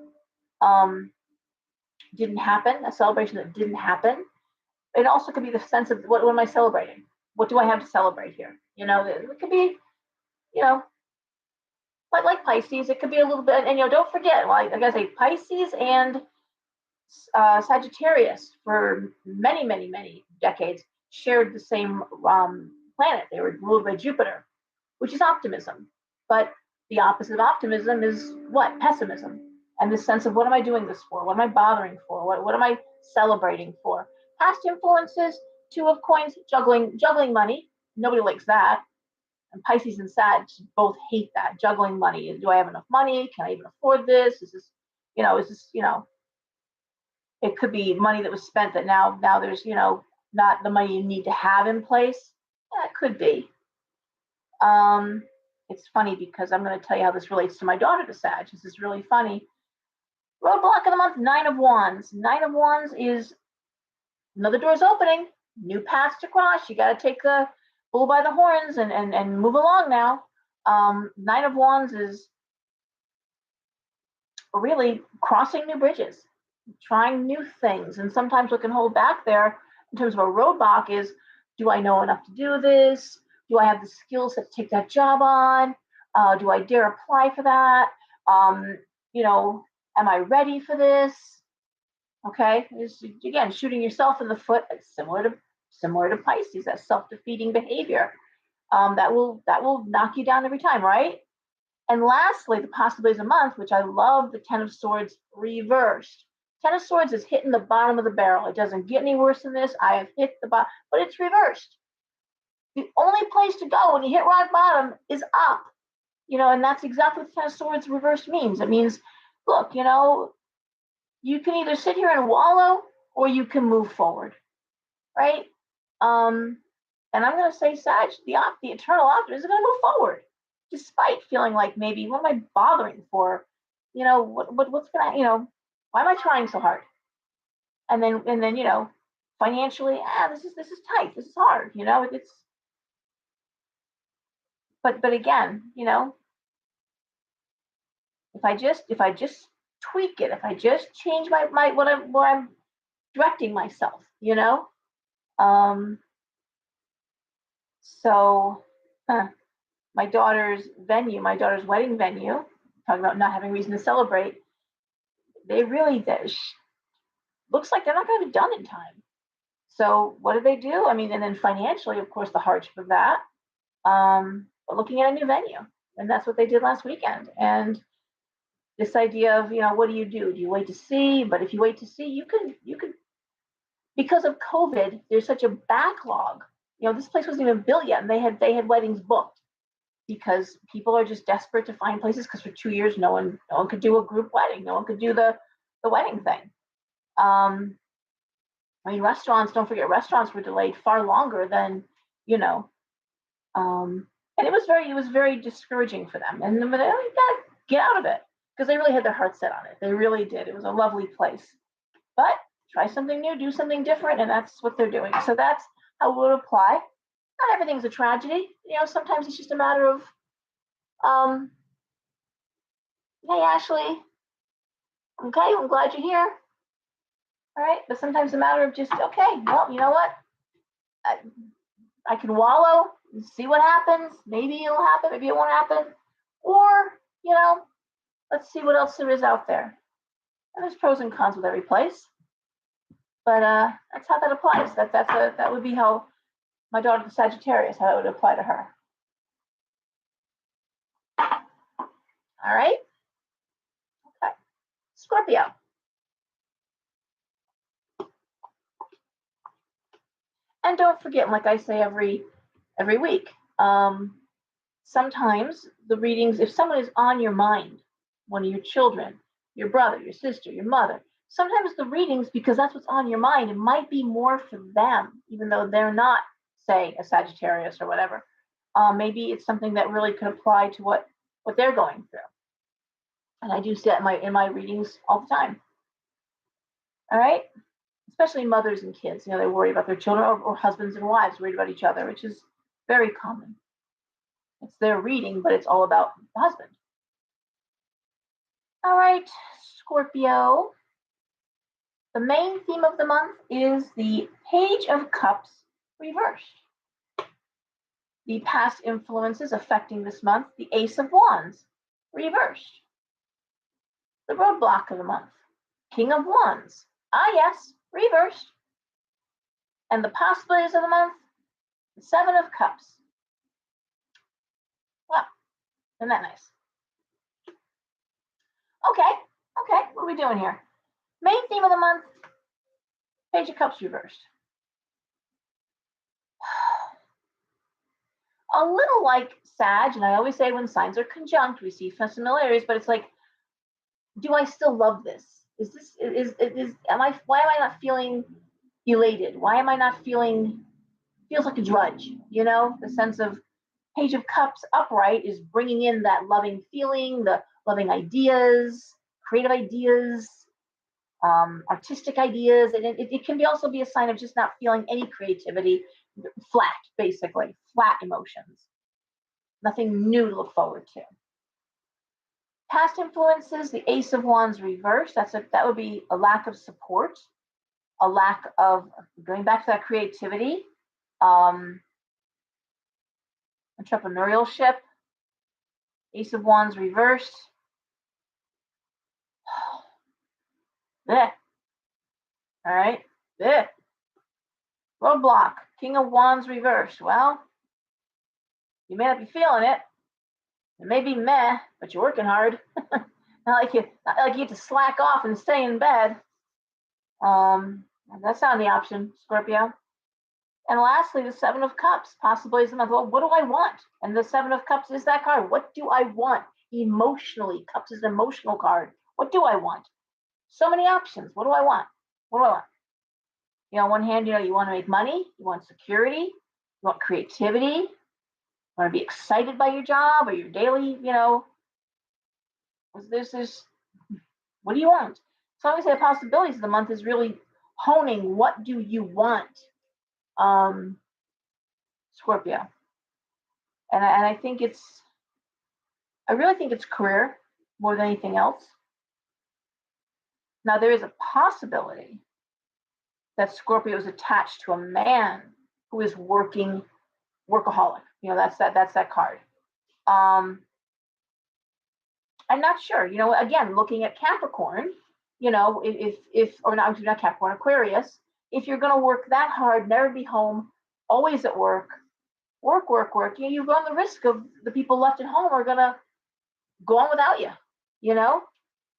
didn't happen, a celebration that didn't happen. It also could be the sense of what am I celebrating? What do I have to celebrate here? It could be, like Pisces, it could be a little bit, and don't forget, like I gotta say, Pisces and Sagittarius for many, many, many decades shared the same planet. They were ruled by Jupiter, which is optimism. But the opposite of optimism is what? Pessimism. And this sense of what am I doing this for? What am I bothering for? What am I celebrating for? Past influences, Two of Coins, juggling money. Nobody likes that. And Pisces and Sag both hate that, juggling money. Do I have enough money? Can I even afford this? Is this, it could be money that was spent that now there's, not the money you need to have in place. Yeah, it could be. It's funny because I'm going to tell you how this relates to my daughter, the Sag. This is really funny. Roadblock of the month, Nine of Wands. Nine of Wands is another door's opening, new paths to cross. You got to take the bull by the horns and move along now. Nine of Wands is really crossing new bridges, trying new things. And sometimes what can hold back there in terms of a roadblock is, do I know enough to do this? Do I have the skills to take that job on? Do I dare apply for that? Um, you know, am I ready for this? Okay, is again shooting yourself in the foot. It's similar to Pisces, that self-defeating behavior. That will knock you down every time, right? And lastly, the possibilities of the month, which I love, the Ten of Swords reversed. Ten of Swords is hitting the bottom of the barrel. It doesn't get any worse than this. I have hit the bottom, but it's reversed. The only place to go when you hit rock bottom is up. And that's exactly what the Ten of Swords reversed means. It means, look, you can either sit here and wallow or you can move forward, right? And I'm going to say, Sag, the eternal optimist is going to move forward, despite feeling like maybe, what am I bothering for? What's going to, why am I trying so hard? And then, financially, this is tight. This is hard. It's, but again, if I just tweak it, if I just change my what I'm directing myself, so my daughter's wedding venue, talking about not having reason to celebrate, they really looks like they're not going to be done in time. So what do they do? I mean, and then financially, of course, the hardship of that, but looking at a new venue, and that's what they did last weekend. And this idea of, what do you do? Do you wait to see? But if you wait to see, you could, because of COVID, there's such a backlog. This place wasn't even built yet, and they had weddings booked because people are just desperate to find places, because for 2 years no one could do a group wedding, no one could do the wedding thing. I mean, don't forget, restaurants were delayed far longer than, and it was very discouraging for them. And but they got to get out of it, because they really had their heart set on it. They really did. It was a lovely place. But try something new, do something different, and that's what they're doing. So that's how it would apply. Not everything's a tragedy. Sometimes it's just a matter of, hey, Ashley, okay, I'm glad you're here. All right, but sometimes a matter of just, okay, well, you know what? I can wallow and see what happens. Maybe it'll happen, maybe it won't happen. Or, let's see what else there is out there. And there's pros and cons with every place. But that's how that applies. That would be how my daughter, the Sagittarius, how it would apply to her. All right. Okay. Scorpio. And don't forget, like I say every week, sometimes the readings, if someone is on your mind, one of your children, your brother, your sister, your mother, sometimes the readings, because that's what's on your mind, it might be more for them, even though they're not, say, a Sagittarius or whatever. Maybe it's something that really could apply to what they're going through. And I do see that in my readings all the time. All right. Especially mothers and kids, they worry about their children, or husbands and wives worried about each other, which is very common. It's their reading, but it's all about the husband. All right, Scorpio. The main theme of the month is the Page of Cups reversed. The past influences affecting this month, the Ace of Wands reversed. The roadblock of the month, King of Wands. Yes, reversed. And the possibilities of the month, the Seven of Cups. Wow, isn't that nice? Okay, what are we doing here? Main theme of the month, Page of Cups reversed. A little like Sag, and I always say when signs are conjunct, we see similarities, but it's like, do I still love this? Why am I not feeling elated? Why am I not feels like a drudge? The sense of Page of Cups upright is bringing in that loving feeling, the loving ideas, creative ideas, artistic ideas, and it can also be a sign of just not feeling any creativity, basically flat emotions, nothing new to look forward to. Past influences, the Ace of Wands reversed. That would be a lack of support, a lack of going back to that creativity, entrepreneurship. Ace of Wands reversed. Blech. All right. Blech. Roadblock. King of Wands reversed. Well, you may not be feeling it. It may be meh, but you're working hard. Not like you get to slack off and stay in bed. That's not the option, Scorpio. And lastly, the Seven of Cups, possibilities of the month. Well, what do I want? And the Seven of Cups is that card. What do I want emotionally? Cups is an emotional card. What do I want? So many options. What do I want? What do I want? On one hand, you want to make money, you want security, you want creativity, you want to be excited by your job or your daily, there's this, what do you want? So I always say the possibilities of the month is really honing what do you want, Scorpio. And I think I really think it's career more than anything else. Now, there is a possibility that Scorpio is attached to a man who is working workaholic. That's that card. I'm not sure. Again, looking at Capricorn, if or not Capricorn, Aquarius, if you're going to work that hard, never be home, always at work, you run the risk of the people left at home are going to go on without you.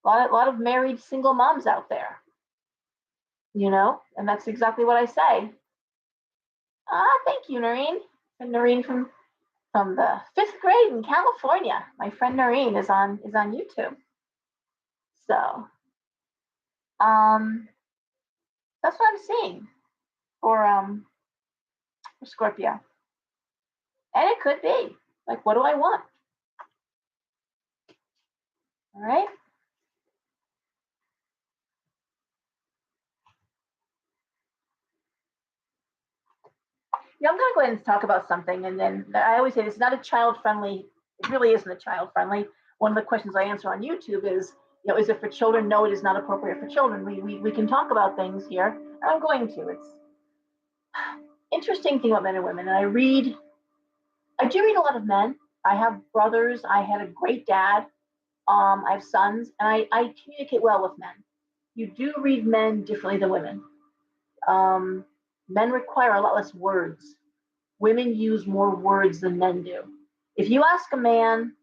A lot of married single moms out there. And that's exactly what I say. Thank you, Noreen. And Noreen from the 5th grade in California. My friend Noreen is on YouTube. So, that's what I'm seeing for Scorpio. And it could be like, what do I want? All right. I'm going to go ahead and talk about something. And then I always say it's not a child-friendly. It really isn't a child-friendly. One of the questions I answer on YouTube is, is it for children? No, it is not appropriate for children. We can talk about things here. I'm going to. It's interesting thing about men and women. And I do read a lot of men. I have brothers. I had a great dad. I have sons, and I communicate well with men. You do read men differently than women. Men require a lot less words. Women use more words than men do. If you ask a man,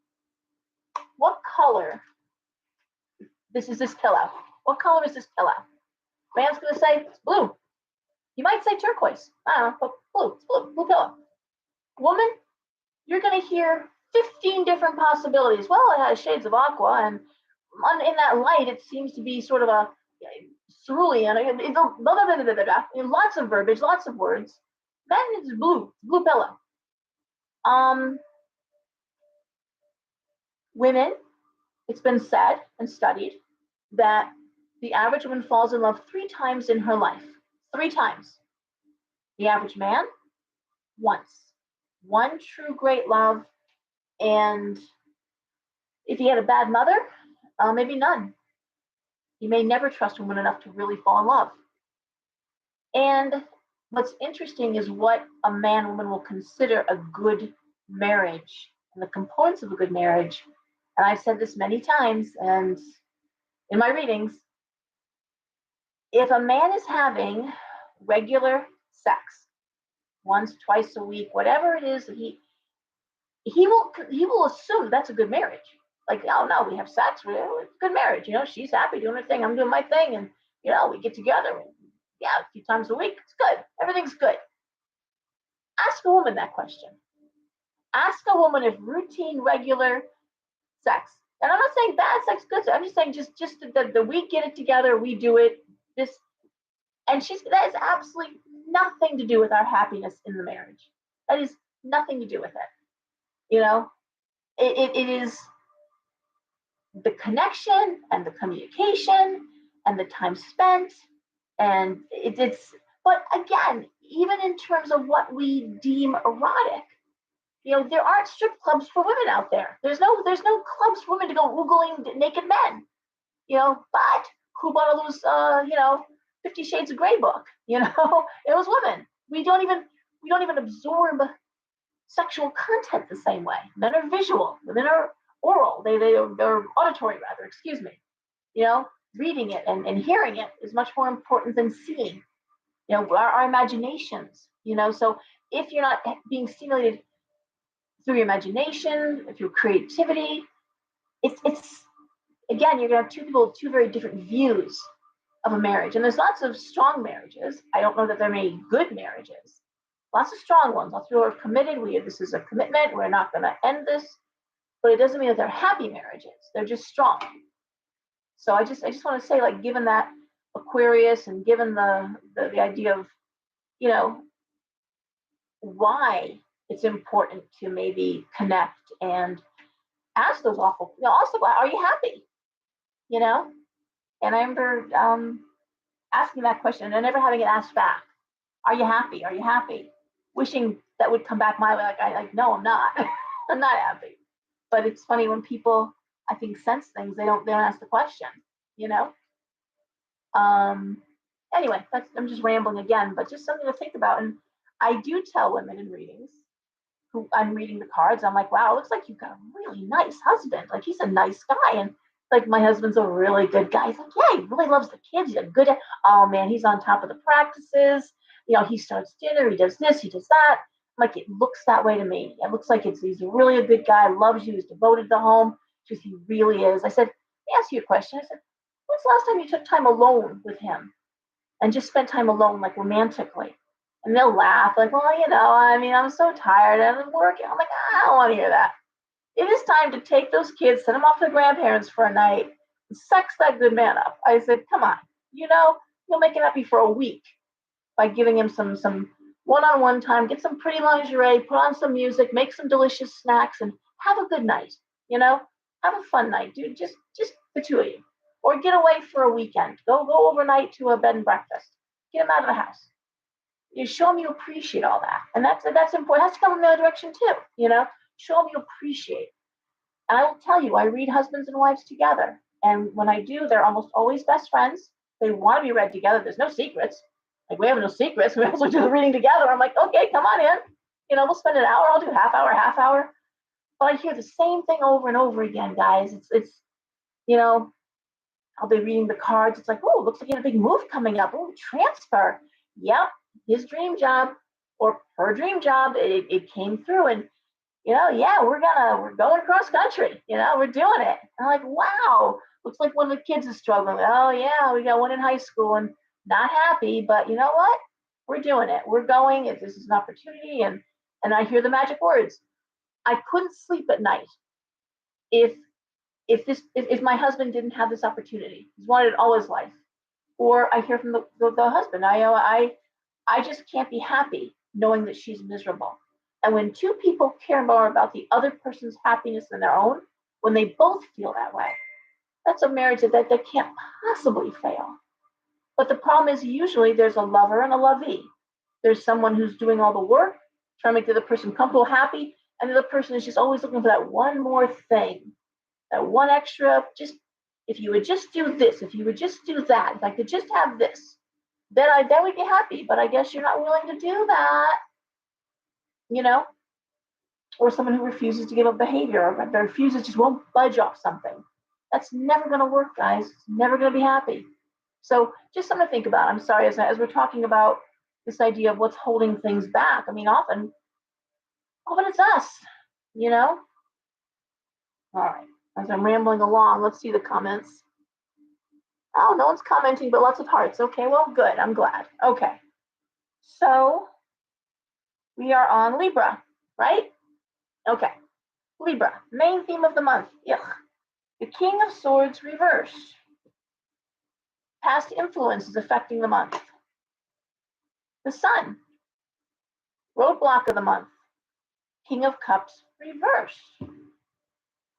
what color is this pillow? What color is this pillow? Man's going to say, it's blue. You might say turquoise. I don't know, but blue. It's blue pillow. Woman, you're going to hear 15 different possibilities. Well, it has shades of aqua, and in that light, it seems to be sort of a cerulean. Lots of verbiage, lots of words. Men, it's blue pillow. Women, it's been said and studied that the average woman falls in love 3 times in her life. 3 times. The average man, once. One true great love, and if he had a bad mother, maybe none. He may never trust a woman enough to really fall in love. And what's interesting is what a man or woman will consider a good marriage and the components of a good marriage. And I've said this many times and in my readings, if a man is having regular sex once, twice a week, whatever it is that he will assume that's a good marriage. Like, oh no, we have sex, it's a good marriage. She's happy doing her thing, I'm doing my thing, and we get together, and, a few times a week. It's good. Everything's good. Ask a woman that question. Ask a woman if routine, regular sex, and I'm not saying bad sex, good sex. I'm just saying just the we get it together, we do it. And that has absolutely nothing to do with our happiness in the marriage. That is nothing to do with it. It is the connection and the communication and the time spent, and it's. But again, even in terms of what we deem erotic, There aren't strip clubs for women out there. There's no clubs for women to go oogling naked men. But who bought all those 50 Shades of Grey book? It was women. We don't even absorb sexual content the same way. Men are visual, women are oral. They're auditory rather, excuse me. Reading it and hearing it is much more important than seeing. Our imaginations, so if you're not being stimulated through your imagination, through creativity, it's again, you're gonna have two people with two very different views of a marriage. And there's lots of strong marriages. I don't know that there are many good marriages. Lots of strong ones. Lots of people are committed. This is a commitment. We're not gonna end this. But it doesn't mean that they're happy marriages. They're just strong. So I just want to say, like, given that Aquarius and given the idea of, why it's important to maybe connect and ask those also, are you happy? And I remember asking that question and never having it asked back. Are you happy? Are you happy? Wishing that would come back my way. No, I'm not. I'm not happy. But it's funny when people, I think, sense things, they don't ask the question, Anyway, I'm just rambling again, but just something to think about. And I do tell women in readings who I'm reading the cards, I'm like, wow, it looks like you've got a really nice husband. Like, he's a nice guy. And like, my husband's a really good guy. He's like, yeah, he really loves the kids. He's a good, oh man, he's on top of the practices. He starts dinner, he does this, he does that. Like, it looks that way to me. It looks like he's really a good guy, loves you, he's devoted to the home. Just, he really is. I said, let me ask you a question. I said, when's the last time you took time alone with him and just spent time alone, like romantically? And they'll laugh, like, well, I'm so tired and I'm working. I'm like, I don't want to hear that. It is time to take those kids, send them off to their grandparents for a night, and sex that good man up. I said, come on, you'll make him happy for a week by giving him some one-on-one time, get some pretty lingerie, put on some music, make some delicious snacks, and have a good night. Have a fun night, dude. Just the two of you, or get away for a weekend. Go overnight to a bed and breakfast. Get him out of the house. You show them you appreciate all that, and that's important. It has to come in the other direction too. Show them you appreciate. And I will tell you, I read husbands and wives together, and when I do, they're almost always best friends. They want to be read together. There's no secrets. Like, we have no secrets. We also do the reading together. I'm like, okay, come on in. We'll spend an hour. I'll do half hour. But I hear the same thing over and over again, guys. It's I'll be reading the cards. It's like, oh, looks like you had a big move coming up. Oh, transfer. Yep, his dream job or her dream job. It came through, and yeah, we're going across country. We're doing it. I'm like, wow. Looks like one of the kids is struggling. Oh yeah, we got one in high school and not happy, but you know what? We're doing it. We're going. If this is an opportunity, and I hear the magic words. I couldn't sleep at night if my husband didn't have this opportunity. He's wanted it all his life. Or I hear from the husband. I just can't be happy knowing that she's miserable. And when two people care more about the other person's happiness than their own, when they both feel that way, that's a marriage that can't possibly fail. But the problem is, usually there's a lover and a lovee. There's someone who's doing all the work, trying to make the other person comfortable, happy, and the other person is just always looking for that one more thing, that one extra, just, if you would just do this, if you would just do that, if I could just have this, then we'd be happy. But I guess you're not willing to do that, or someone who refuses to give up behavior, or refuses, just won't budge off something. That's never going to work, guys. It's never going to be happy. So just something to think about. I'm sorry, as we're talking about this idea of what's holding things back. I mean, often it's us, All right. As I'm rambling along, let's see the comments. Oh, no one's commenting, but lots of hearts. Okay, well, good. I'm glad. Okay. So we are on Libra, right? Okay. Libra, main theme of the month. Yuck. The King of Swords reversed. Past influences affecting the month. The Sun, roadblock of the month. King of Cups reversed.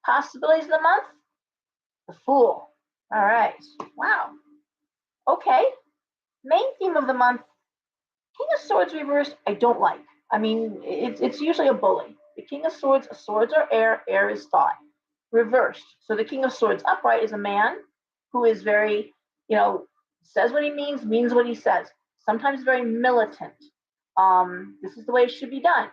Possibilities of the month. The Fool. All right. Wow. Okay. Main theme of the month. King of Swords reversed, I don't like. I mean, it's usually a bully. The King of Swords are air, air is thought. Reversed. So the King of Swords upright is a man who is very, says what he means what he says. Sometimes very militant. This is the way it should be done.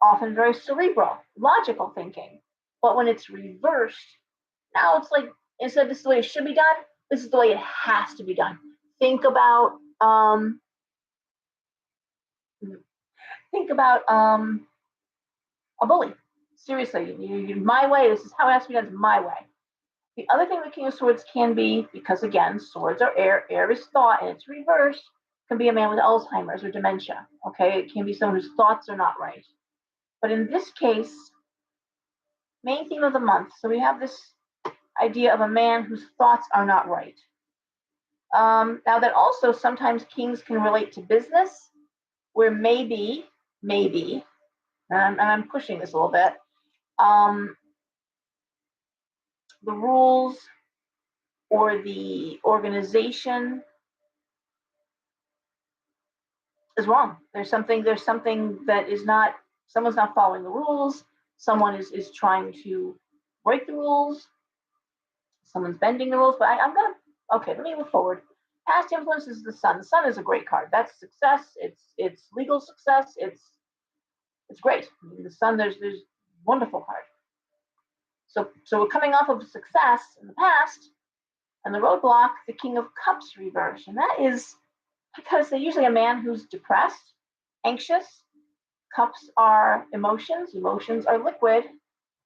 Often very cerebral, logical thinking. But when it's reversed, now it's like, instead of this is the way it should be done, this is the way it has to be done. Think about a bully. Seriously, my way, this is how it has to be done, it's my way. The other thing the King of Swords can be, because again, swords are air, air is thought, and it's reversed, can be a man with Alzheimer's or dementia. Okay, it can be someone whose thoughts are not right. But in this case, main theme of the month, so we have this idea of a man whose thoughts are not right. Now that also sometimes kings can relate to business, where maybe, and I'm pushing this a little bit, the rules or the organization is wrong. There's something that is not, someone's not following the rules, someone is trying to break the rules, someone's bending the rules, but okay, let me move forward. Past influence is the sun. The sun is a great card. That's success. It's legal success. It's great. I mean, the sun, there's wonderful card. So we're coming off of success in the past, and the roadblock, the King of Cups reverse, and that is because they're usually a man who's depressed, anxious. Cups are emotions. Emotions are liquid,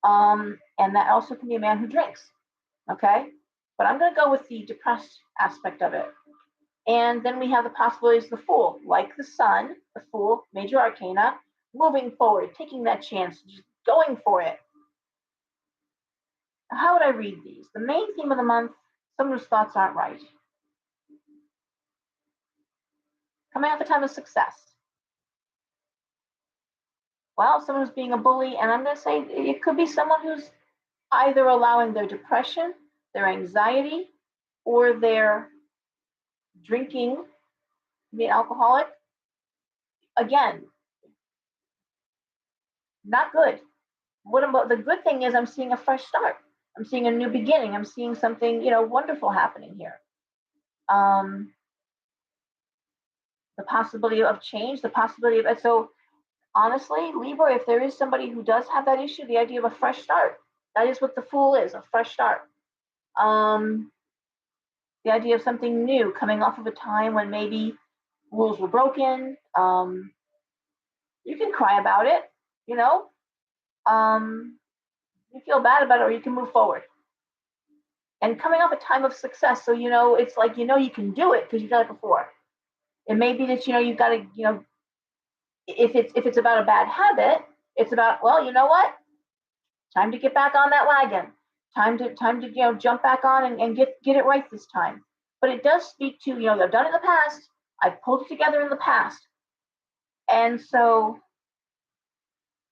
and that also can be a man who drinks. Okay, but I'm going to go with the depressed aspect of it. And then we have the possibilities of the Fool, like the Sun, the Fool, major arcana, moving forward, taking that chance, just going for it. How would I read these? The main theme of the month, someone whose thoughts aren't right. Coming off a time of success. Well, someone who's being a bully, and I'm going to say it could be someone who's either allowing their depression, their anxiety, or their drinking, being alcoholic. Again, not good. The good thing is I'm seeing a fresh start. I'm seeing a new beginning. I'm seeing something, wonderful happening here. The possibility of change, so honestly, Libra, if there is somebody who does have that issue, the idea of a fresh start, that is what the Fool is, a fresh start. The idea of something new, coming off of a time when maybe rules were broken. You can cry about it, you feel bad about it, or you can move forward. And coming off a time of success, so it's like you can do it because you've done it before. It may be that you've got to if it's about a bad habit, it's about, well, you know what, time to get back on that wagon, time to jump back on and get it right this time. But it does speak to I've done it in the past, I've pulled it together in the past, and so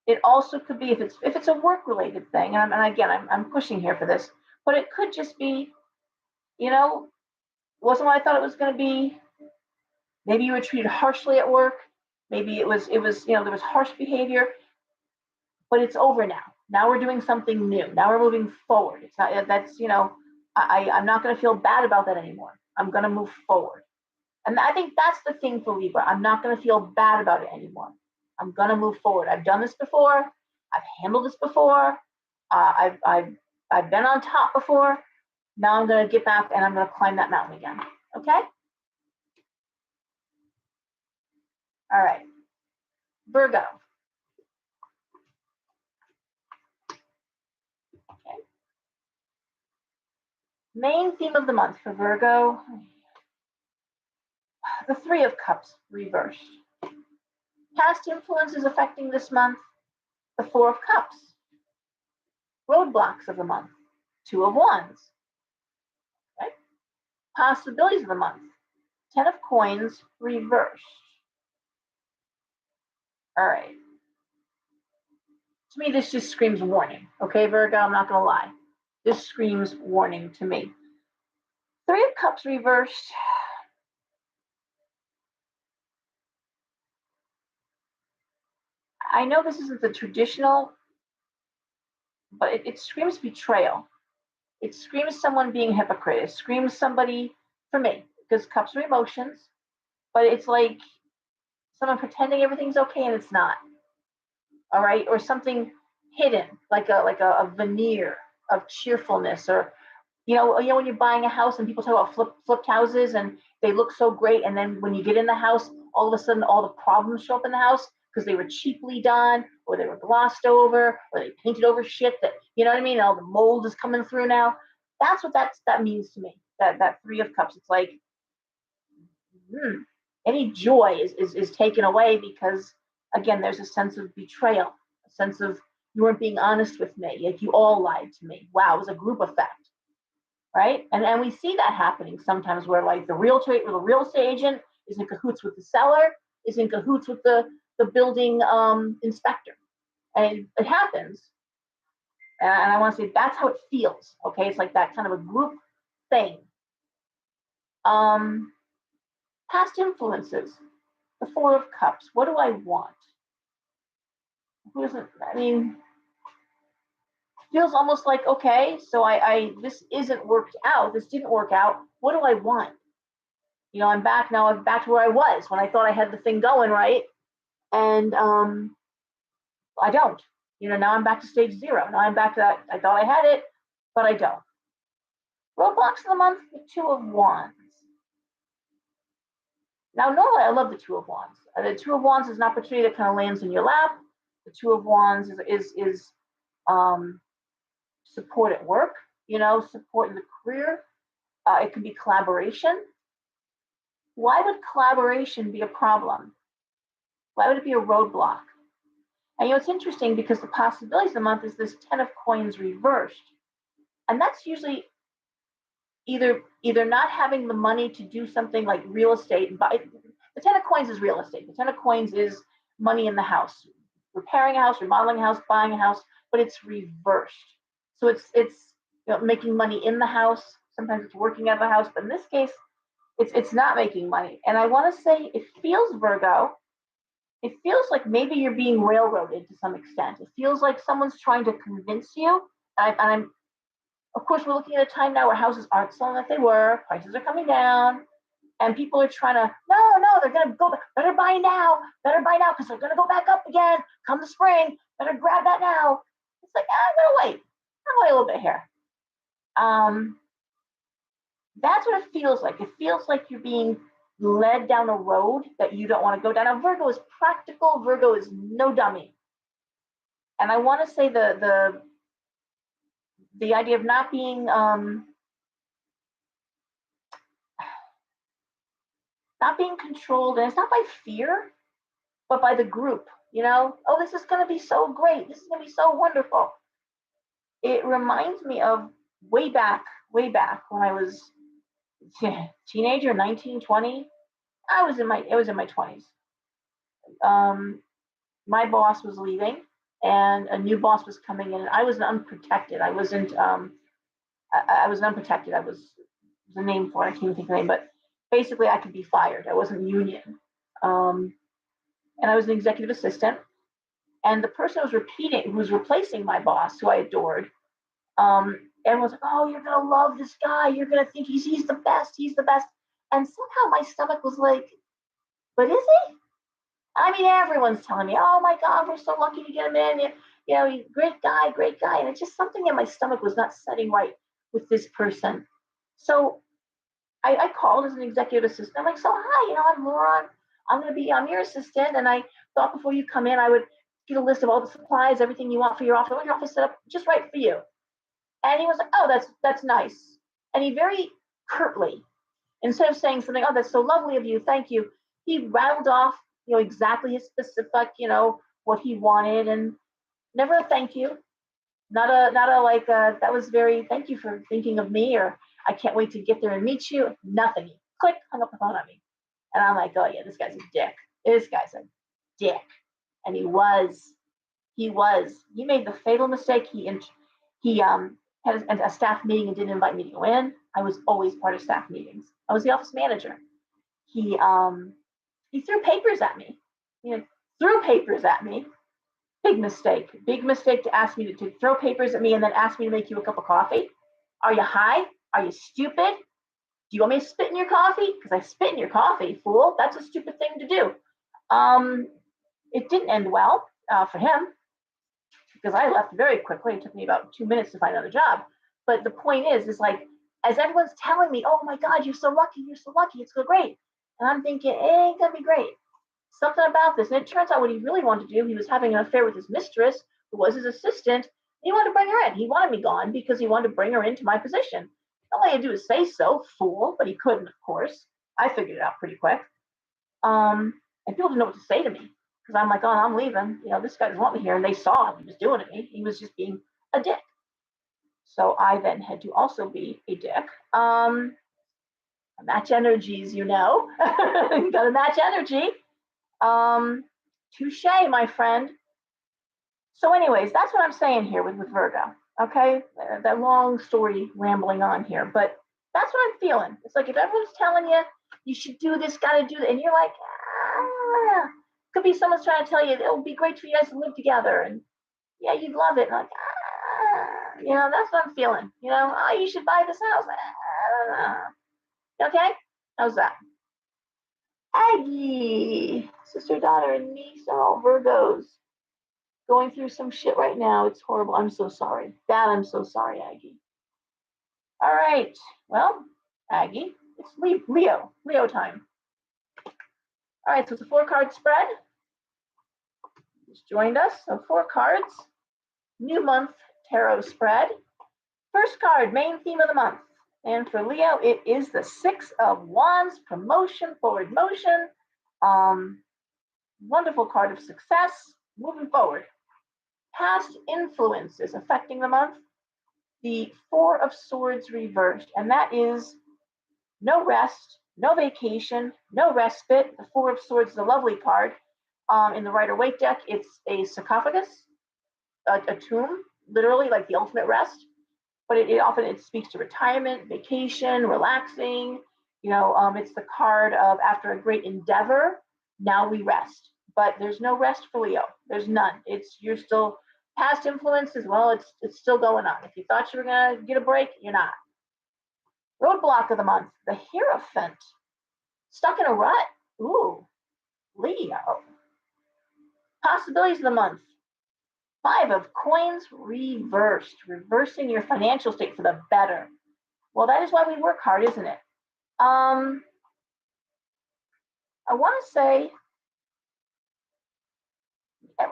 it also could be if it's a work related thing, and again I'm pushing here for this, but it could just be wasn't what I thought it was going to be. Maybe you were treated harshly at work. Maybe it was there was harsh behavior, but it's over now. Now we're doing something new. Now we're moving forward. It's not I'm not going to feel bad about that anymore. I'm going to move forward. And I think that's the thing for Libra. I'm not going to feel bad about it anymore. I'm going to move forward. I've done this before. I've handled this before. I've been on top before. Now I'm going to get back and I'm going to climb that mountain again. Okay? All right. Virgo. Okay. Main theme of the month for Virgo, the Three of Cups reversed. Past influences affecting this month, the Four of Cups. Roadblocks of the month, Two of Wands. Okay. Possibilities of the month, Ten of Coins reversed. All right. To me, this just screams warning. Okay, Virgo, I'm not going to lie. This screams warning to me. Three of Cups reversed. I know this isn't the traditional, but it screams betrayal. It screams someone being a hypocrite. It screams somebody, for me, because cups are emotions, but it's like someone pretending everything's okay and it's not. All right, or something hidden, like a veneer of cheerfulness, or when you're buying a house and people talk about flipped houses and they look so great, and then when you get in the house, all of a sudden all the problems show up in the house because they were cheaply done, or they were glossed over, or they painted over shit that, you know what I mean? All the mold is coming through now. That's what that means to me. That Three of Cups. It's like, any joy is taken away because, again, there's a sense of betrayal, a sense of you weren't being honest with me, like you all lied to me. Wow, it was a group effect, right? And we see that happening sometimes where like the realtor or the real estate agent is in cahoots with the seller, is in cahoots with the building inspector, and it happens. And I want to say that's how it feels. Okay, it's like that kind of a group thing. Um, Past influences. The Four of Cups. What do I want? Who doesn't? I mean, feels almost like, okay, so I this isn't worked out. This didn't work out. What do I want? I'm back now. I'm back to where I was when I thought I had the thing going right, and I don't. Now I'm back to stage zero. Now I'm back to that. I thought I had it, but I don't. Roadblocks of the month: the Two of Wands. Now, normally I love the Two of Wands. The Two of Wands is an opportunity that kind of lands in your lap. The Two of Wands is support at work, support in the career. It can be collaboration. Why would collaboration be a problem? Why would it be a roadblock? And it's interesting because the possibilities of the month is this Ten of Coins reversed. And that's usually either not having the money to do something like real estate. The Ten of Coins is real estate. The Ten of Coins is money in the house, repairing a house, remodeling a house, buying a house, but it's reversed. So it's making money in the house. Sometimes it's working out of the house, but in this case, it's not making money. And I want to say it feels, Virgo, it feels like maybe you're being railroaded to some extent. It feels like someone's trying to convince you. I'm of course, we're looking at a time now where houses aren't selling like they were, prices are coming down, and people are trying to, no, they're going to go, better buy now, because they're going to go back up again, come the spring, better grab that now. It's like, I'm going to wait a little bit here. That's what it feels like. It feels like you're being led down a road that you don't want to go down. Now, Virgo is practical. Virgo is no dummy. And I want to say the idea of not being controlled, and it's not by fear, but by the group. Oh, this is going to be so great. This is going to be so wonderful. It reminds me of way back when I was a teenager, 19, 20. It was in my 20s. My boss was leaving, and a new boss was coming in, and I was unprotected. I wasn't. I was unprotected. I was the name for it. I can't even think of the name, but basically, I could be fired. I wasn't union, and I was an executive assistant. And the person who was replacing my boss, who I adored, everyone was like, "Oh, you're gonna love this guy. You're gonna think he's the best. He's the best." And somehow my stomach was like, "But is he?" I mean, everyone's telling me, "Oh my God, we're so lucky to get him in. Great guy, great guy." And it's just something in my stomach was not setting right with this person. So I called as an executive assistant. I'm like, "So hi, I'm Laura. I'm your assistant. And I thought before you come in, I would get a list of all the supplies, everything you want for your office, your office set up just right for you." And he was like, "Oh, that's nice." And he very curtly, instead of saying something, "Oh, that's so lovely of you, thank you," he rattled off, exactly his specific, what he wanted, and never a thank you. Not a like, that was very, thank you for thinking of me, or I can't wait to get there and meet you. Nothing. He click, hung up the phone on me. And I'm like, oh yeah, this guy's a dick. This guy's a dick. And he was. He made the fatal mistake. He had a staff meeting and didn't invite me to go in. I was always part of staff meetings. I was the office manager. He threw papers at me. Threw papers at me. Big mistake. Big mistake to ask me to throw papers at me and then ask me to make you a cup of coffee. Are you high? Are you stupid? Do you want me to spit in your coffee? Because I spit in your coffee, fool. That's a stupid thing to do. It didn't end well for him because I left very quickly. It took me about 2 minutes to find another job. But the point is like, as everyone's telling me, oh my God, you're so lucky, it's so great. And I'm thinking, it ain't gonna be great. Something about this. And it turns out what he really wanted to do, he was having an affair with his mistress, who was his assistant. He wanted to bring her in. He wanted me gone because he wanted to bring her into my position. All I had to do is say so, fool, but he couldn't, of course. I figured it out pretty quick. And people didn't know what to say to me because I'm like, oh, I'm leaving. This guy doesn't want me here. And they saw what he was doing to me. He was just being a dick. So I then had to also be a dick. Match energies, you gotta match energy. Touche, my friend. So anyways, that's what I'm saying here with Virgo. Okay, that long story rambling on here, but that's what I'm feeling. It's like if everyone's telling you you should do this, gotta do that, and you're like, could be someone's trying to tell you it'll be great for you guys to live together, and yeah, you'd love it. And like, that's what I'm feeling. Oh, you should buy this house. Okay, how's that? Aggie, sister, daughter, and niece are all Virgos. Going through some shit right now. It's horrible. I'm so sorry. Dad, I'm so sorry, Aggie. All right. Well, Aggie, it's Leo time. All right, so it's a 4-card spread. Just joined us. So 4 cards. New month tarot spread. First card, main theme of the month. And for Leo, it is the 6 of Wands, promotion, forward motion. Wonderful card of success, moving forward. Past influences affecting the month. The 4 of Swords reversed, and that is no rest, no vacation, no respite. The 4 of Swords is a lovely card. In the Rider-Waite deck, it's a sarcophagus, a tomb, literally like the ultimate rest. But it often speaks to retirement, vacation, relaxing. It's the card of after a great endeavor, now we rest. But there's no rest for Leo. There's none. You're still past influence as well. It's still going on. If you thought you were gonna get a break, you're not. Roadblock of the month, the Hierophant. Stuck in a rut. Ooh, Leo. Possibilities of the month. 5 of Coins reversed, reversing your financial state for the better. Well, that is why we work hard, isn't it? I want to say,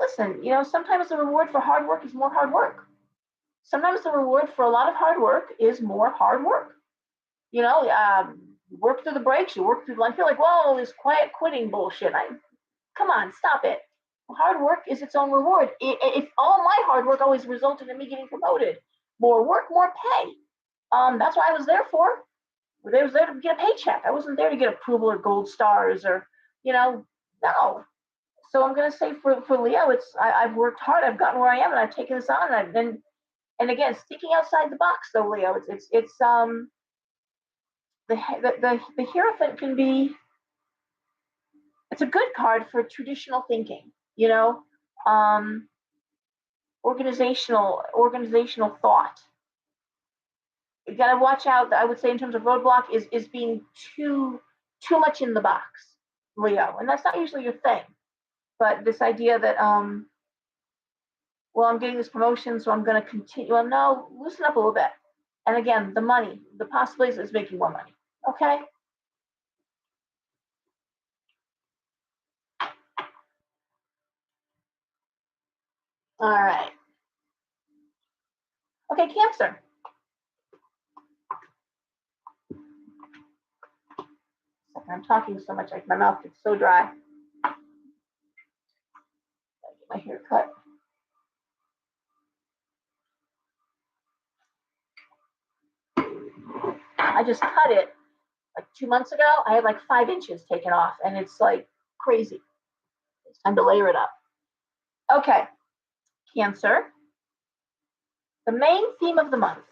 listen, sometimes the reward for hard work is more hard work. Sometimes the reward for a lot of hard work is more hard work. You work through the breaks, you work through life. You're like, whoa, this quiet quitting bullshit. Come on, stop it. Hard work is its own reward. If all my hard work always resulted in me getting promoted, more work, more pay. That's what I was there for. I was there to get a paycheck. I wasn't there to get approval or gold stars or, no. So I'm going to say for Leo, I've worked hard. I've gotten where I am, and I've taken this on. And again, thinking outside the box, though, Leo, it's the Hierophant can be. It's a good card for traditional thinking. Organizational thought. You got to watch out. I would say in terms of roadblock is being too much in the box, Leo, and that's not usually your thing. But this idea that well, I'm getting this promotion, so I'm going to continue. Well, no, loosen up a little bit. And again, the money, the possibilities is making more money. Okay. All right. Okay, Cancer. I'm talking so much, like my mouth gets so dry. Gotta get my hair cut. I just cut it like 2 months ago. I had like 5 inches taken off, and it's like crazy. It's time to layer it up. Okay, Cancer. The main theme of the month.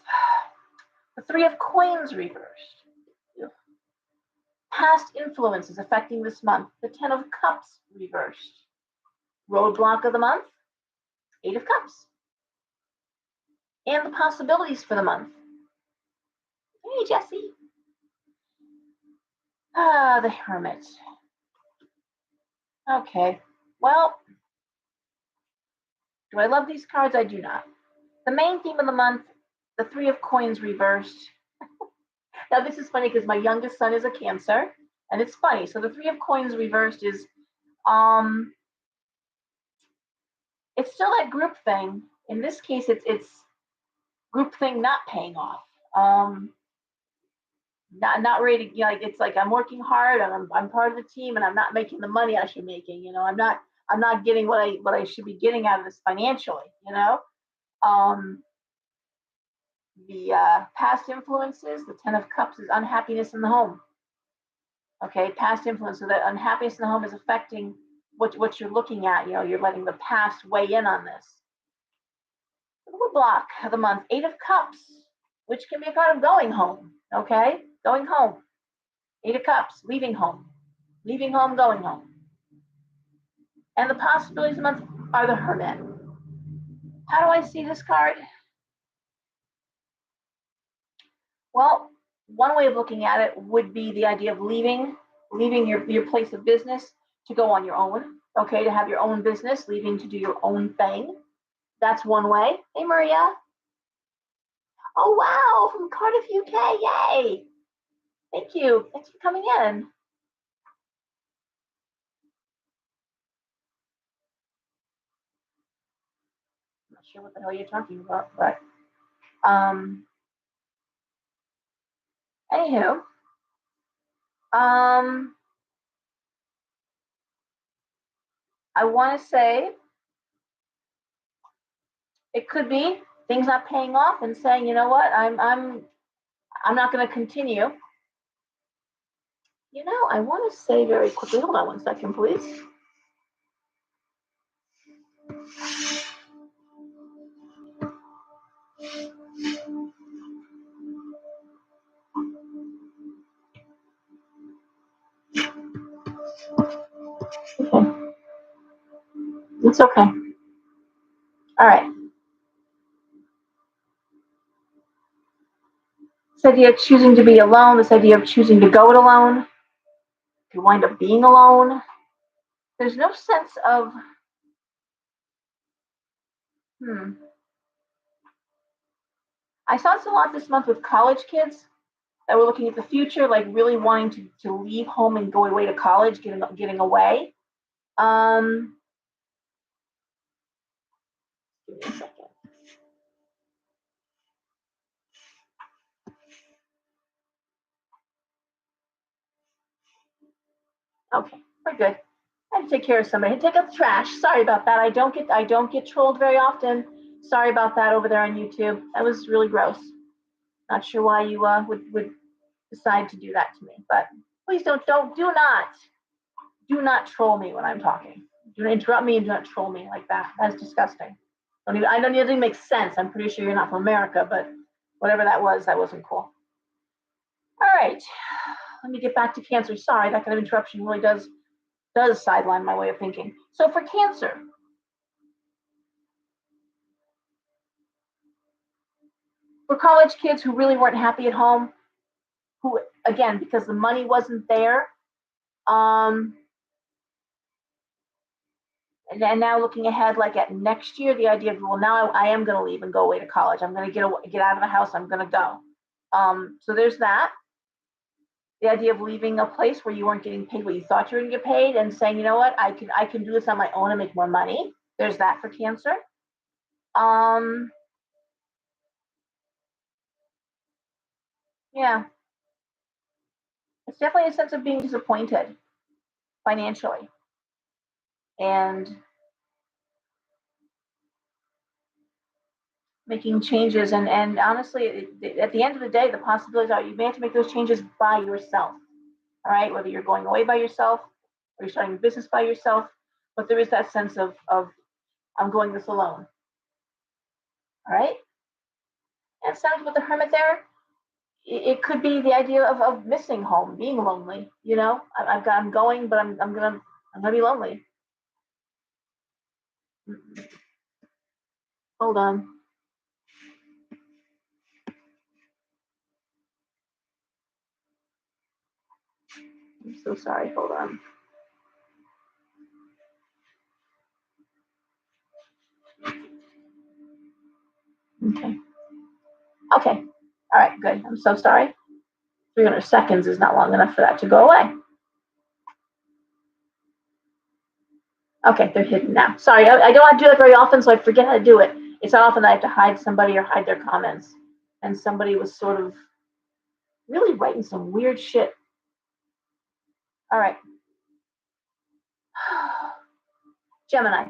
The 3 of Coins reversed. Past influences affecting this month. The 10 of Cups reversed. Roadblock of the month. Eight of Cups. And the possibilities for the month. Hey, Jesse. The Hermit. Okay, well, do I love these cards? I do not. The main theme of the month, the Three of Coins reversed. Now, this is funny because my youngest son is a Cancer, and it's funny. So the Three of Coins reversed is, it's still that group thing. In this case, it's group thing not paying off. Not ready to, like, it's like I'm working hard and I'm part of the team and I'm not making the money I should be making. I'm not getting what I should be getting out of this financially. The past influences, the Ten of Cups is unhappiness in the home. Okay, past influence. So that unhappiness in the home is affecting what you're looking at. You're letting the past weigh in on this. The block of the month, Eight of Cups, which can be a card of going home. Okay, going home. Eight of Cups, leaving home, going home. And the possibilities of the month are the Hermit. How do I see this card? Well, one way of looking at it would be the idea of leaving your place of business to go on your own, okay, to have your own business, leaving to do your own thing. That's one way. Hey, Maria. Oh, wow, from Cardiff, UK, yay. Thank you. Thanks for coming in. I'm not sure what the hell you're talking about, but anywho, I want to say it could be things not paying off and saying, you know what, I'm not going to continue. I want to say very quickly, hold on one second, please. Okay. It's okay. All right. This idea of choosing to be alone, this idea of choosing to go it alone, you wind up being alone. There's no sense of, I saw this a lot this month with college kids that were looking at the future, like really wanting to leave home and go away to college, getting away. Give me a second. Okay, we're good. I had to take care of somebody. I had to take out the trash. Sorry about that. I don't get trolled very often. Sorry about that over there on YouTube. That was really gross. Not sure why you would decide to do that to me, but please do not troll me when I'm talking. Do not interrupt me and do not troll me like that. That's disgusting. I don't even make sense. I'm pretty sure you're not from America, but whatever that wasn't cool. All right, let me get back to Cancer. Sorry, that kind of interruption really does sideline my way of thinking. So for Cancer, for college kids who really weren't happy at home, who, again, because the money wasn't there, and now looking ahead, like at next year, the idea of, well, now I am going to leave and go away to college. I'm going to get out of the house. I'm going to go. So there's that. The idea of leaving a place where you weren't getting paid what you thought you were going to get paid and saying, you know what, I can do this on my own and make more money. There's that for Cancer. Yeah. It's definitely a sense of being disappointed financially. And making changes. And honestly, at the end of the day, the possibilities are you may have to make those changes by yourself. All right, whether you're going away by yourself or you're starting a business by yourself, but there is that sense of I'm going this alone. All right, and sounds with the Hermit there. It could be the idea of missing home, being lonely. I'm going, but I'm gonna be lonely. Hold on. I'm so sorry. Hold on. Okay. Okay. All right, good. I'm so sorry. 300 seconds is not long enough for that to go away. Okay, they're hidden now. Sorry, I don't want to do that very often, so I forget how to do it. It's not often that I have to hide somebody or hide their comments. And somebody was sort of really writing some weird shit. All right. Gemini.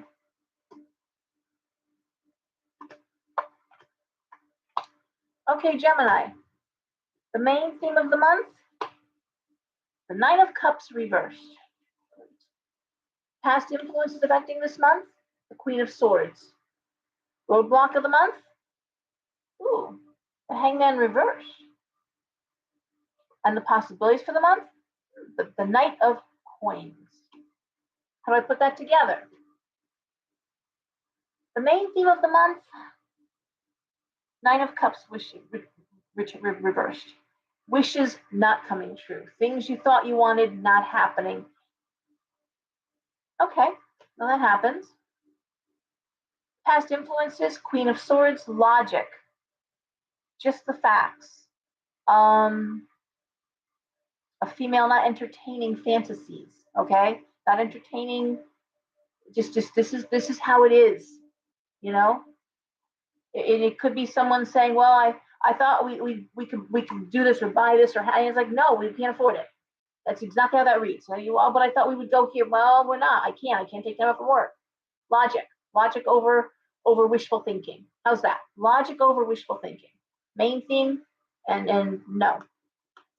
Okay, Gemini. The main theme of the month, the Nine of Cups reversed. Past influences affecting this month, the Queen of Swords. Roadblock of the month, ooh, the Hangman reversed. And the possibilities for the month, the Knight of Coins. How do I put that together? The main theme of the month, Nine of Cups reversed. Wishes not coming true. Things you thought you wanted not happening. Okay, well that happens. Past influences, Queen of Swords, logic. Just the facts. A female not entertaining fantasies, okay? Not entertaining, just this is how it is, you know? It could be someone saying, well, I thought we could do this or buy this or and it's like, no, we can't afford it. That's exactly how that reads. So but I thought we would go here. Well, we're not. I can't take time off from work. Logic over wishful thinking. How's that? Logic over wishful thinking. Main theme and no.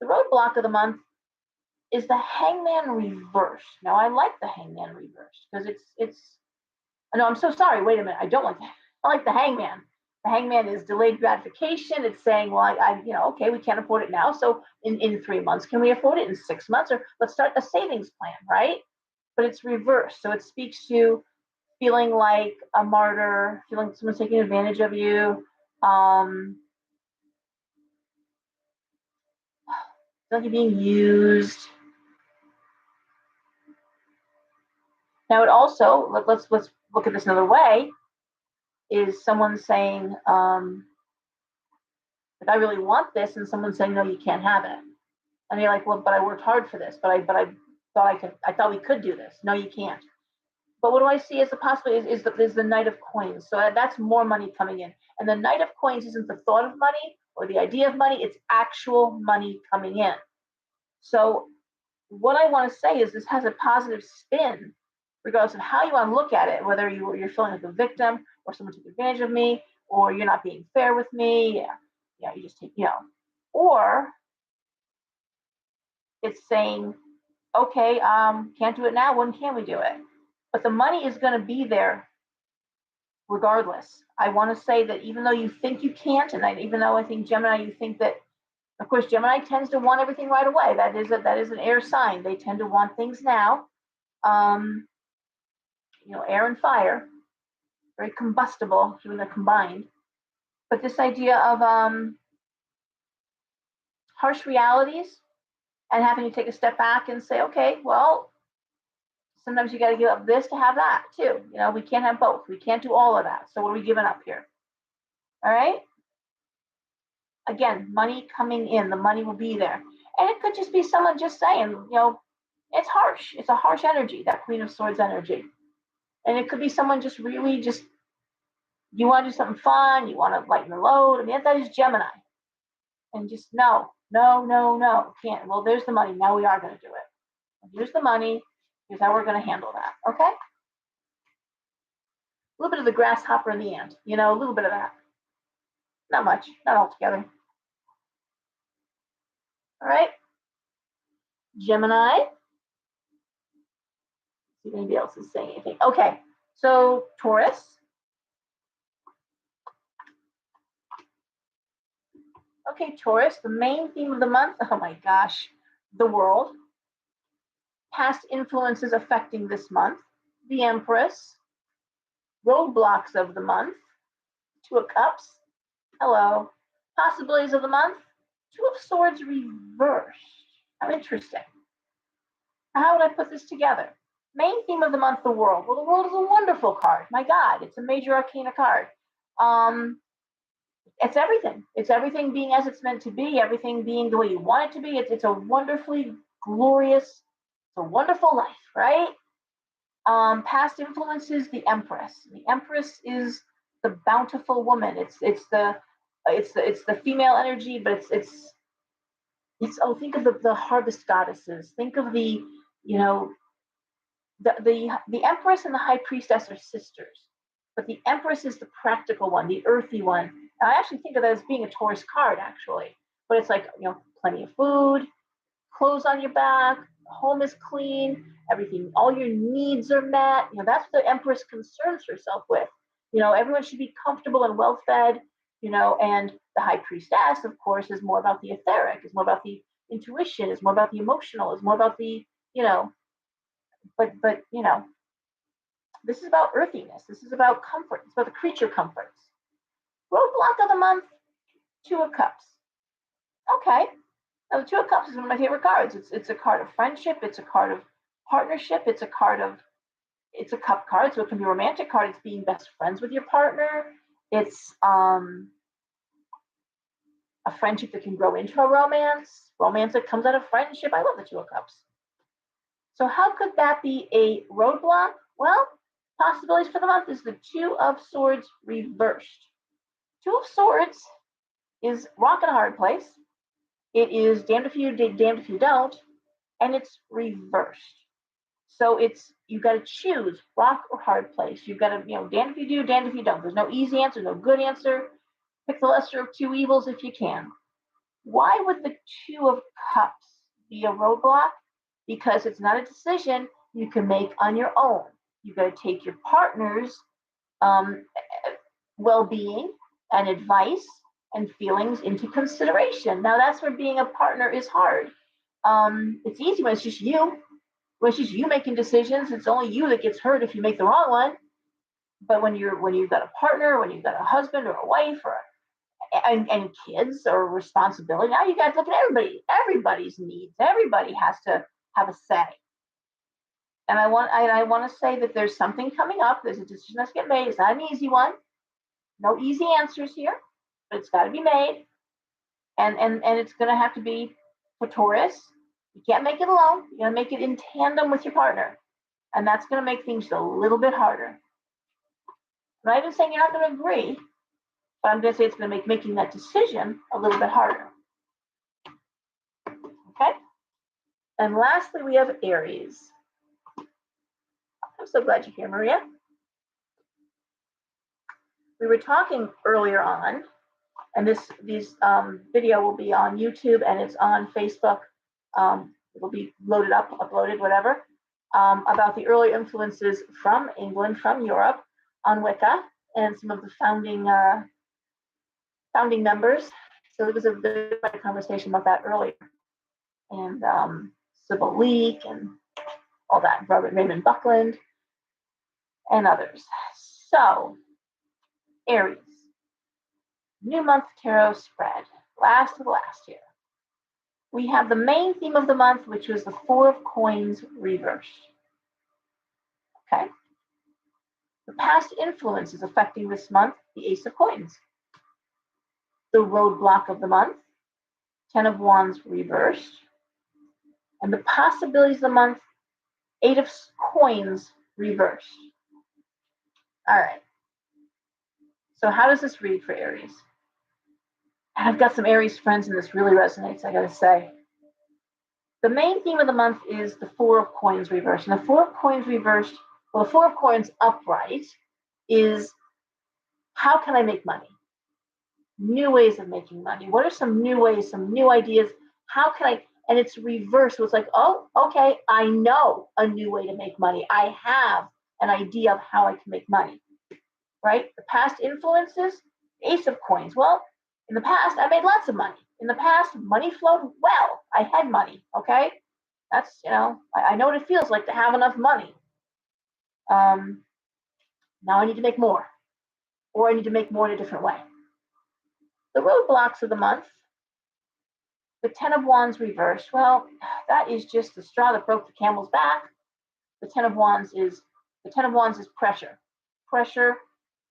The roadblock of the month is the Hangman reverse. Now I like the Hangman reverse because it's. No, I'm so sorry. Wait a minute. I don't like that. I like the Hangman. The Hangman is delayed gratification. It's saying, well, okay, we can't afford it now. So in 3 months, can we afford it? In 6 months, or let's start a savings plan, right? But it's reversed. So it speaks to feeling like a martyr, feeling like someone's taking advantage of you. Like you're being used. Now it also let's look at this another way. Is someone saying, like I really want this, and someone saying, no, you can't have it, and you're like, well, but I worked hard for this, but I I thought we could do this. No, you can't. But what do I see as a possibility is the Knight of Coins. So that's more money coming in, and the Knight of Coins isn't the thought of money or the idea of money; it's actual money coming in. So what I want to say is this has a positive spin, regardless of how you want to look at it, whether you're feeling like a victim or someone took advantage of me or you're not being fair with me. Yeah, you just take, or it's saying, okay, can't do it now. When can we do it? But the money is going to be there regardless. I want to say that even though you think you can't, and even though I think Gemini, you think that, of course, Gemini tends to want everything right away. That is an air sign. They tend to want things now. Um, air and fire, very combustible when they're combined. But this idea of harsh realities and having to take a step back and say, okay, well, sometimes you got to give up this to have that too. We can't have both. We can't do all of that. So what are we giving up here? All right. Again, money coming in. The money will be there. And it could just be someone just saying, it's harsh. It's a harsh energy, that Queen of Swords energy. And it could be someone just really just, you want to do something fun. You want to lighten the load. I mean, that is Gemini. And just no, can't. Well, there's the money. Now we are going to do it. Here's the money. Here's how we're going to handle that. Okay. A little bit of the grasshopper and the ant, a little bit of that. Not much, not altogether. All right. Gemini. See if anybody else is saying anything. Okay. So Taurus. Okay, Taurus, the main theme of the month, oh my gosh, the world. Past influences affecting this month, the Empress, roadblocks of the month, Two of Cups. Hello. Possibilities of the month. Two of Swords reversed. How interesting. How would I put this together? Main theme of the month, the world. Well, the world is a wonderful card. My God, it's a major arcana card. It's everything. It's everything being as it's meant to be, everything being the way you want it to be. It's a wonderfully glorious, it's a wonderful life, right? Past influences, the Empress. The Empress is the bountiful woman. It's the female energy, but it's oh, think of the harvest goddesses. Think of the, you know, the Empress and the High Priestess are sisters, but the Empress is the practical one, the earthy one. And I actually think of that as being a Taurus card, actually. But it's like, plenty of food, clothes on your back, home is clean, everything, all your needs are met. That's what the Empress concerns herself with. Everyone should be comfortable and well fed, and the High Priestess, of course, is more about the etheric, is more about the intuition, is more about the emotional, is more about the, but this is about earthiness. This is about comfort. It's about the creature comforts. Roadblock of the month, Two of Cups. Okay. Now, the Two of Cups is one of my favorite cards. It's a card of friendship. It's a card of partnership. It's a cup card, so it can be a romantic card. It's being best friends with your partner. It's a friendship that can grow into a romance that comes out of friendship. I love the Two of Cups. So how could that be a roadblock? Well, possibilities for the month is the Two of Swords reversed. Two of Swords is rock and a hard place. It is damned if you do, damned if you don't, and it's reversed. So you got to choose rock or hard place. You've got to, damned if you do, damned if you don't. There's no easy answer, no good answer. Pick the lesser of two evils if you can. Why would the Two of Cups be a roadblock? Because it's not a decision you can make on your own. You've got to take your partner's well-being and advice and feelings into consideration. Now, that's where being a partner is hard. It's easy when it's just you. When it's just you making decisions, it's only you that gets hurt if you make the wrong one. But when you've got a partner, when you've got a husband or a wife and kids or responsibility, now you got to look at everybody's needs. Everybody has to have a say. And I want to say that there's something coming up. There's a decision that's getting made. It's not an easy one. No easy answers here, but it's got to be made. And it's going to have to be for Taurus. You can't make it alone. You got to make it in tandem with your partner. And that's going to make things a little bit harder. I'm not even saying you're not going to agree, but I'm going to say it's going to make making that decision a little bit harder. Okay? And lastly, we have Aries. I'm so glad you're here, Maria. We were talking earlier on, and this video will be on YouTube and it's on Facebook. It will be loaded up, uploaded, whatever, about the early influences from England, from Europe, on Wicca, and some of the founding members. So there was a very conversation about that earlier, and Sybil Leek and all that, Robert Raymond Buckland, and others. So, Aries, new month tarot spread, last of the last year. We have the main theme of the month, which was the Four of Coins reversed. Okay. The past influences affecting this month, the Ace of Coins. The roadblock of the month, Ten of Wands reversed. And the possibilities of the month, Eight of Coins reversed. All right. So how does this read for Aries? And I've got some Aries friends and this really resonates, I gotta say. The main theme of the month is the Four of Coins reversed. And the Four of Coins reversed, well, the Four of Coins upright is, how can I make money? New ways of making money. What are some new ways, some new ideas? How can I, and it's reversed. So it's like, oh, okay, I know a new way to make money. I have an idea of how I can make money, right? The past influences, Ace of Coins. Well, in the past, I made lots of money. In the past, money flowed well. I had money, okay? That's, I know what it feels like to have enough money. Now I need to make more. or I need to make more in a different way. The roadblocks of the month, the 10 of Wands reversed. Well, that is just the straw that broke the camel's back. The 10 of Wands is pressure. Pressure,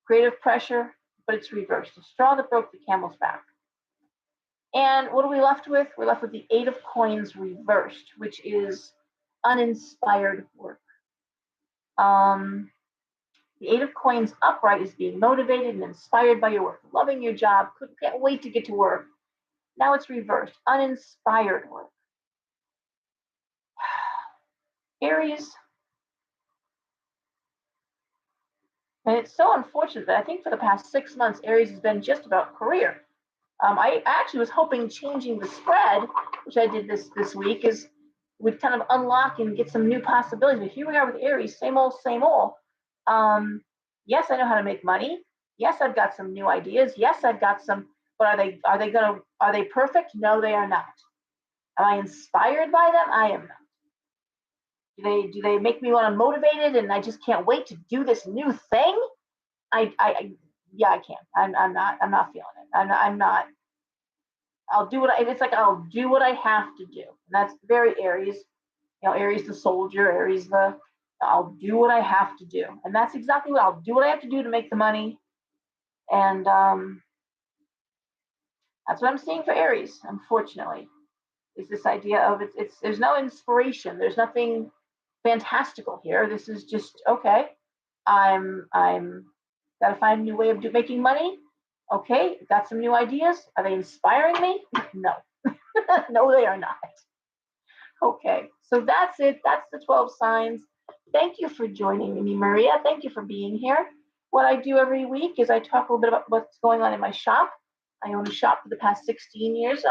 creative pressure, but it's reversed. The straw that broke the camel's back. And what are we left with? We're left with the 8 of Coins reversed, which is uninspired work. The 8 of Coins upright is being motivated and inspired by your work, loving your job, can't wait to get to work. Now it's reversed, uninspired work. Aries, and it's so unfortunate that I think for the past 6 months, Aries has been just about career. I actually was hoping changing the spread, which I did this week, is would kind of unlock and get some new possibilities. But here we are with Aries, same old, same old. Yes, I know how to make money. Yes, I've got some new ideas. Yes, I've got some, but are they perfect? No, they are not. Am I inspired by them? I am not. Do they make me want to motivated and I just can't wait to do this new thing? Yeah, I can't. I'm not feeling it. I'm not. I'll do what I'll do what I have to do. And that's very Aries. Aries the soldier, Aries I'll do what I have to do. And that's exactly what I'll do what I have to do to make the money. And that's what I'm seeing for Aries, unfortunately. Is this idea of it's there's no inspiration. There's nothing fantastical here. This is just okay. I'm gotta find a new way of making money. Okay, got some new ideas. Are they inspiring me? No. No, they are not. Okay, so that's it. That's the 12 signs. Thank you for joining me, Maria. Thank you for being here. What I do every week is I talk a little bit about what's going on in my shop. I own a shop for the past 16 years,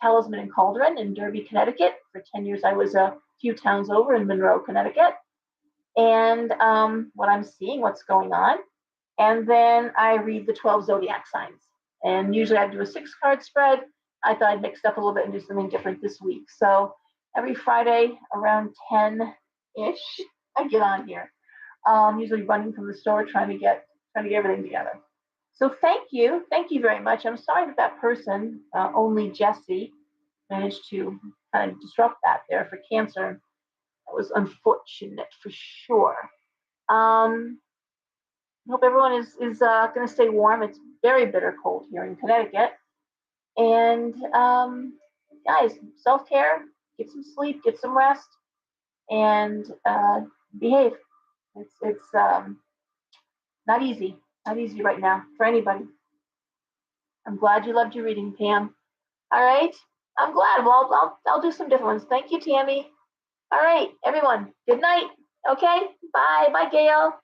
Talisman and Cauldron in Derby, Connecticut. For 10 years, I was a few towns over in Monroe, Connecticut. And what I'm seeing, what's going on. And then I read the 12 zodiac signs. And usually I do a 6-card spread. I thought I'd mix it up a little bit and do something different this week. So every Friday around 10-ish, I get on here. Usually running from the store, trying to get everything together. So thank you very much. I'm sorry that person, only Jesse, managed to kind of disrupt that there for Cancer. That was unfortunate for sure. Hope everyone is going to stay warm. It's very bitter cold here in Connecticut. And guys, self-care, get some sleep, get some rest, and behave. It's not easy right now for anybody. I'm glad you loved your reading, Pam. All right, I'm glad. Well, I'll do some different ones. Thank you, Tammy. All right, everyone. Good night. Okay, bye, Gail.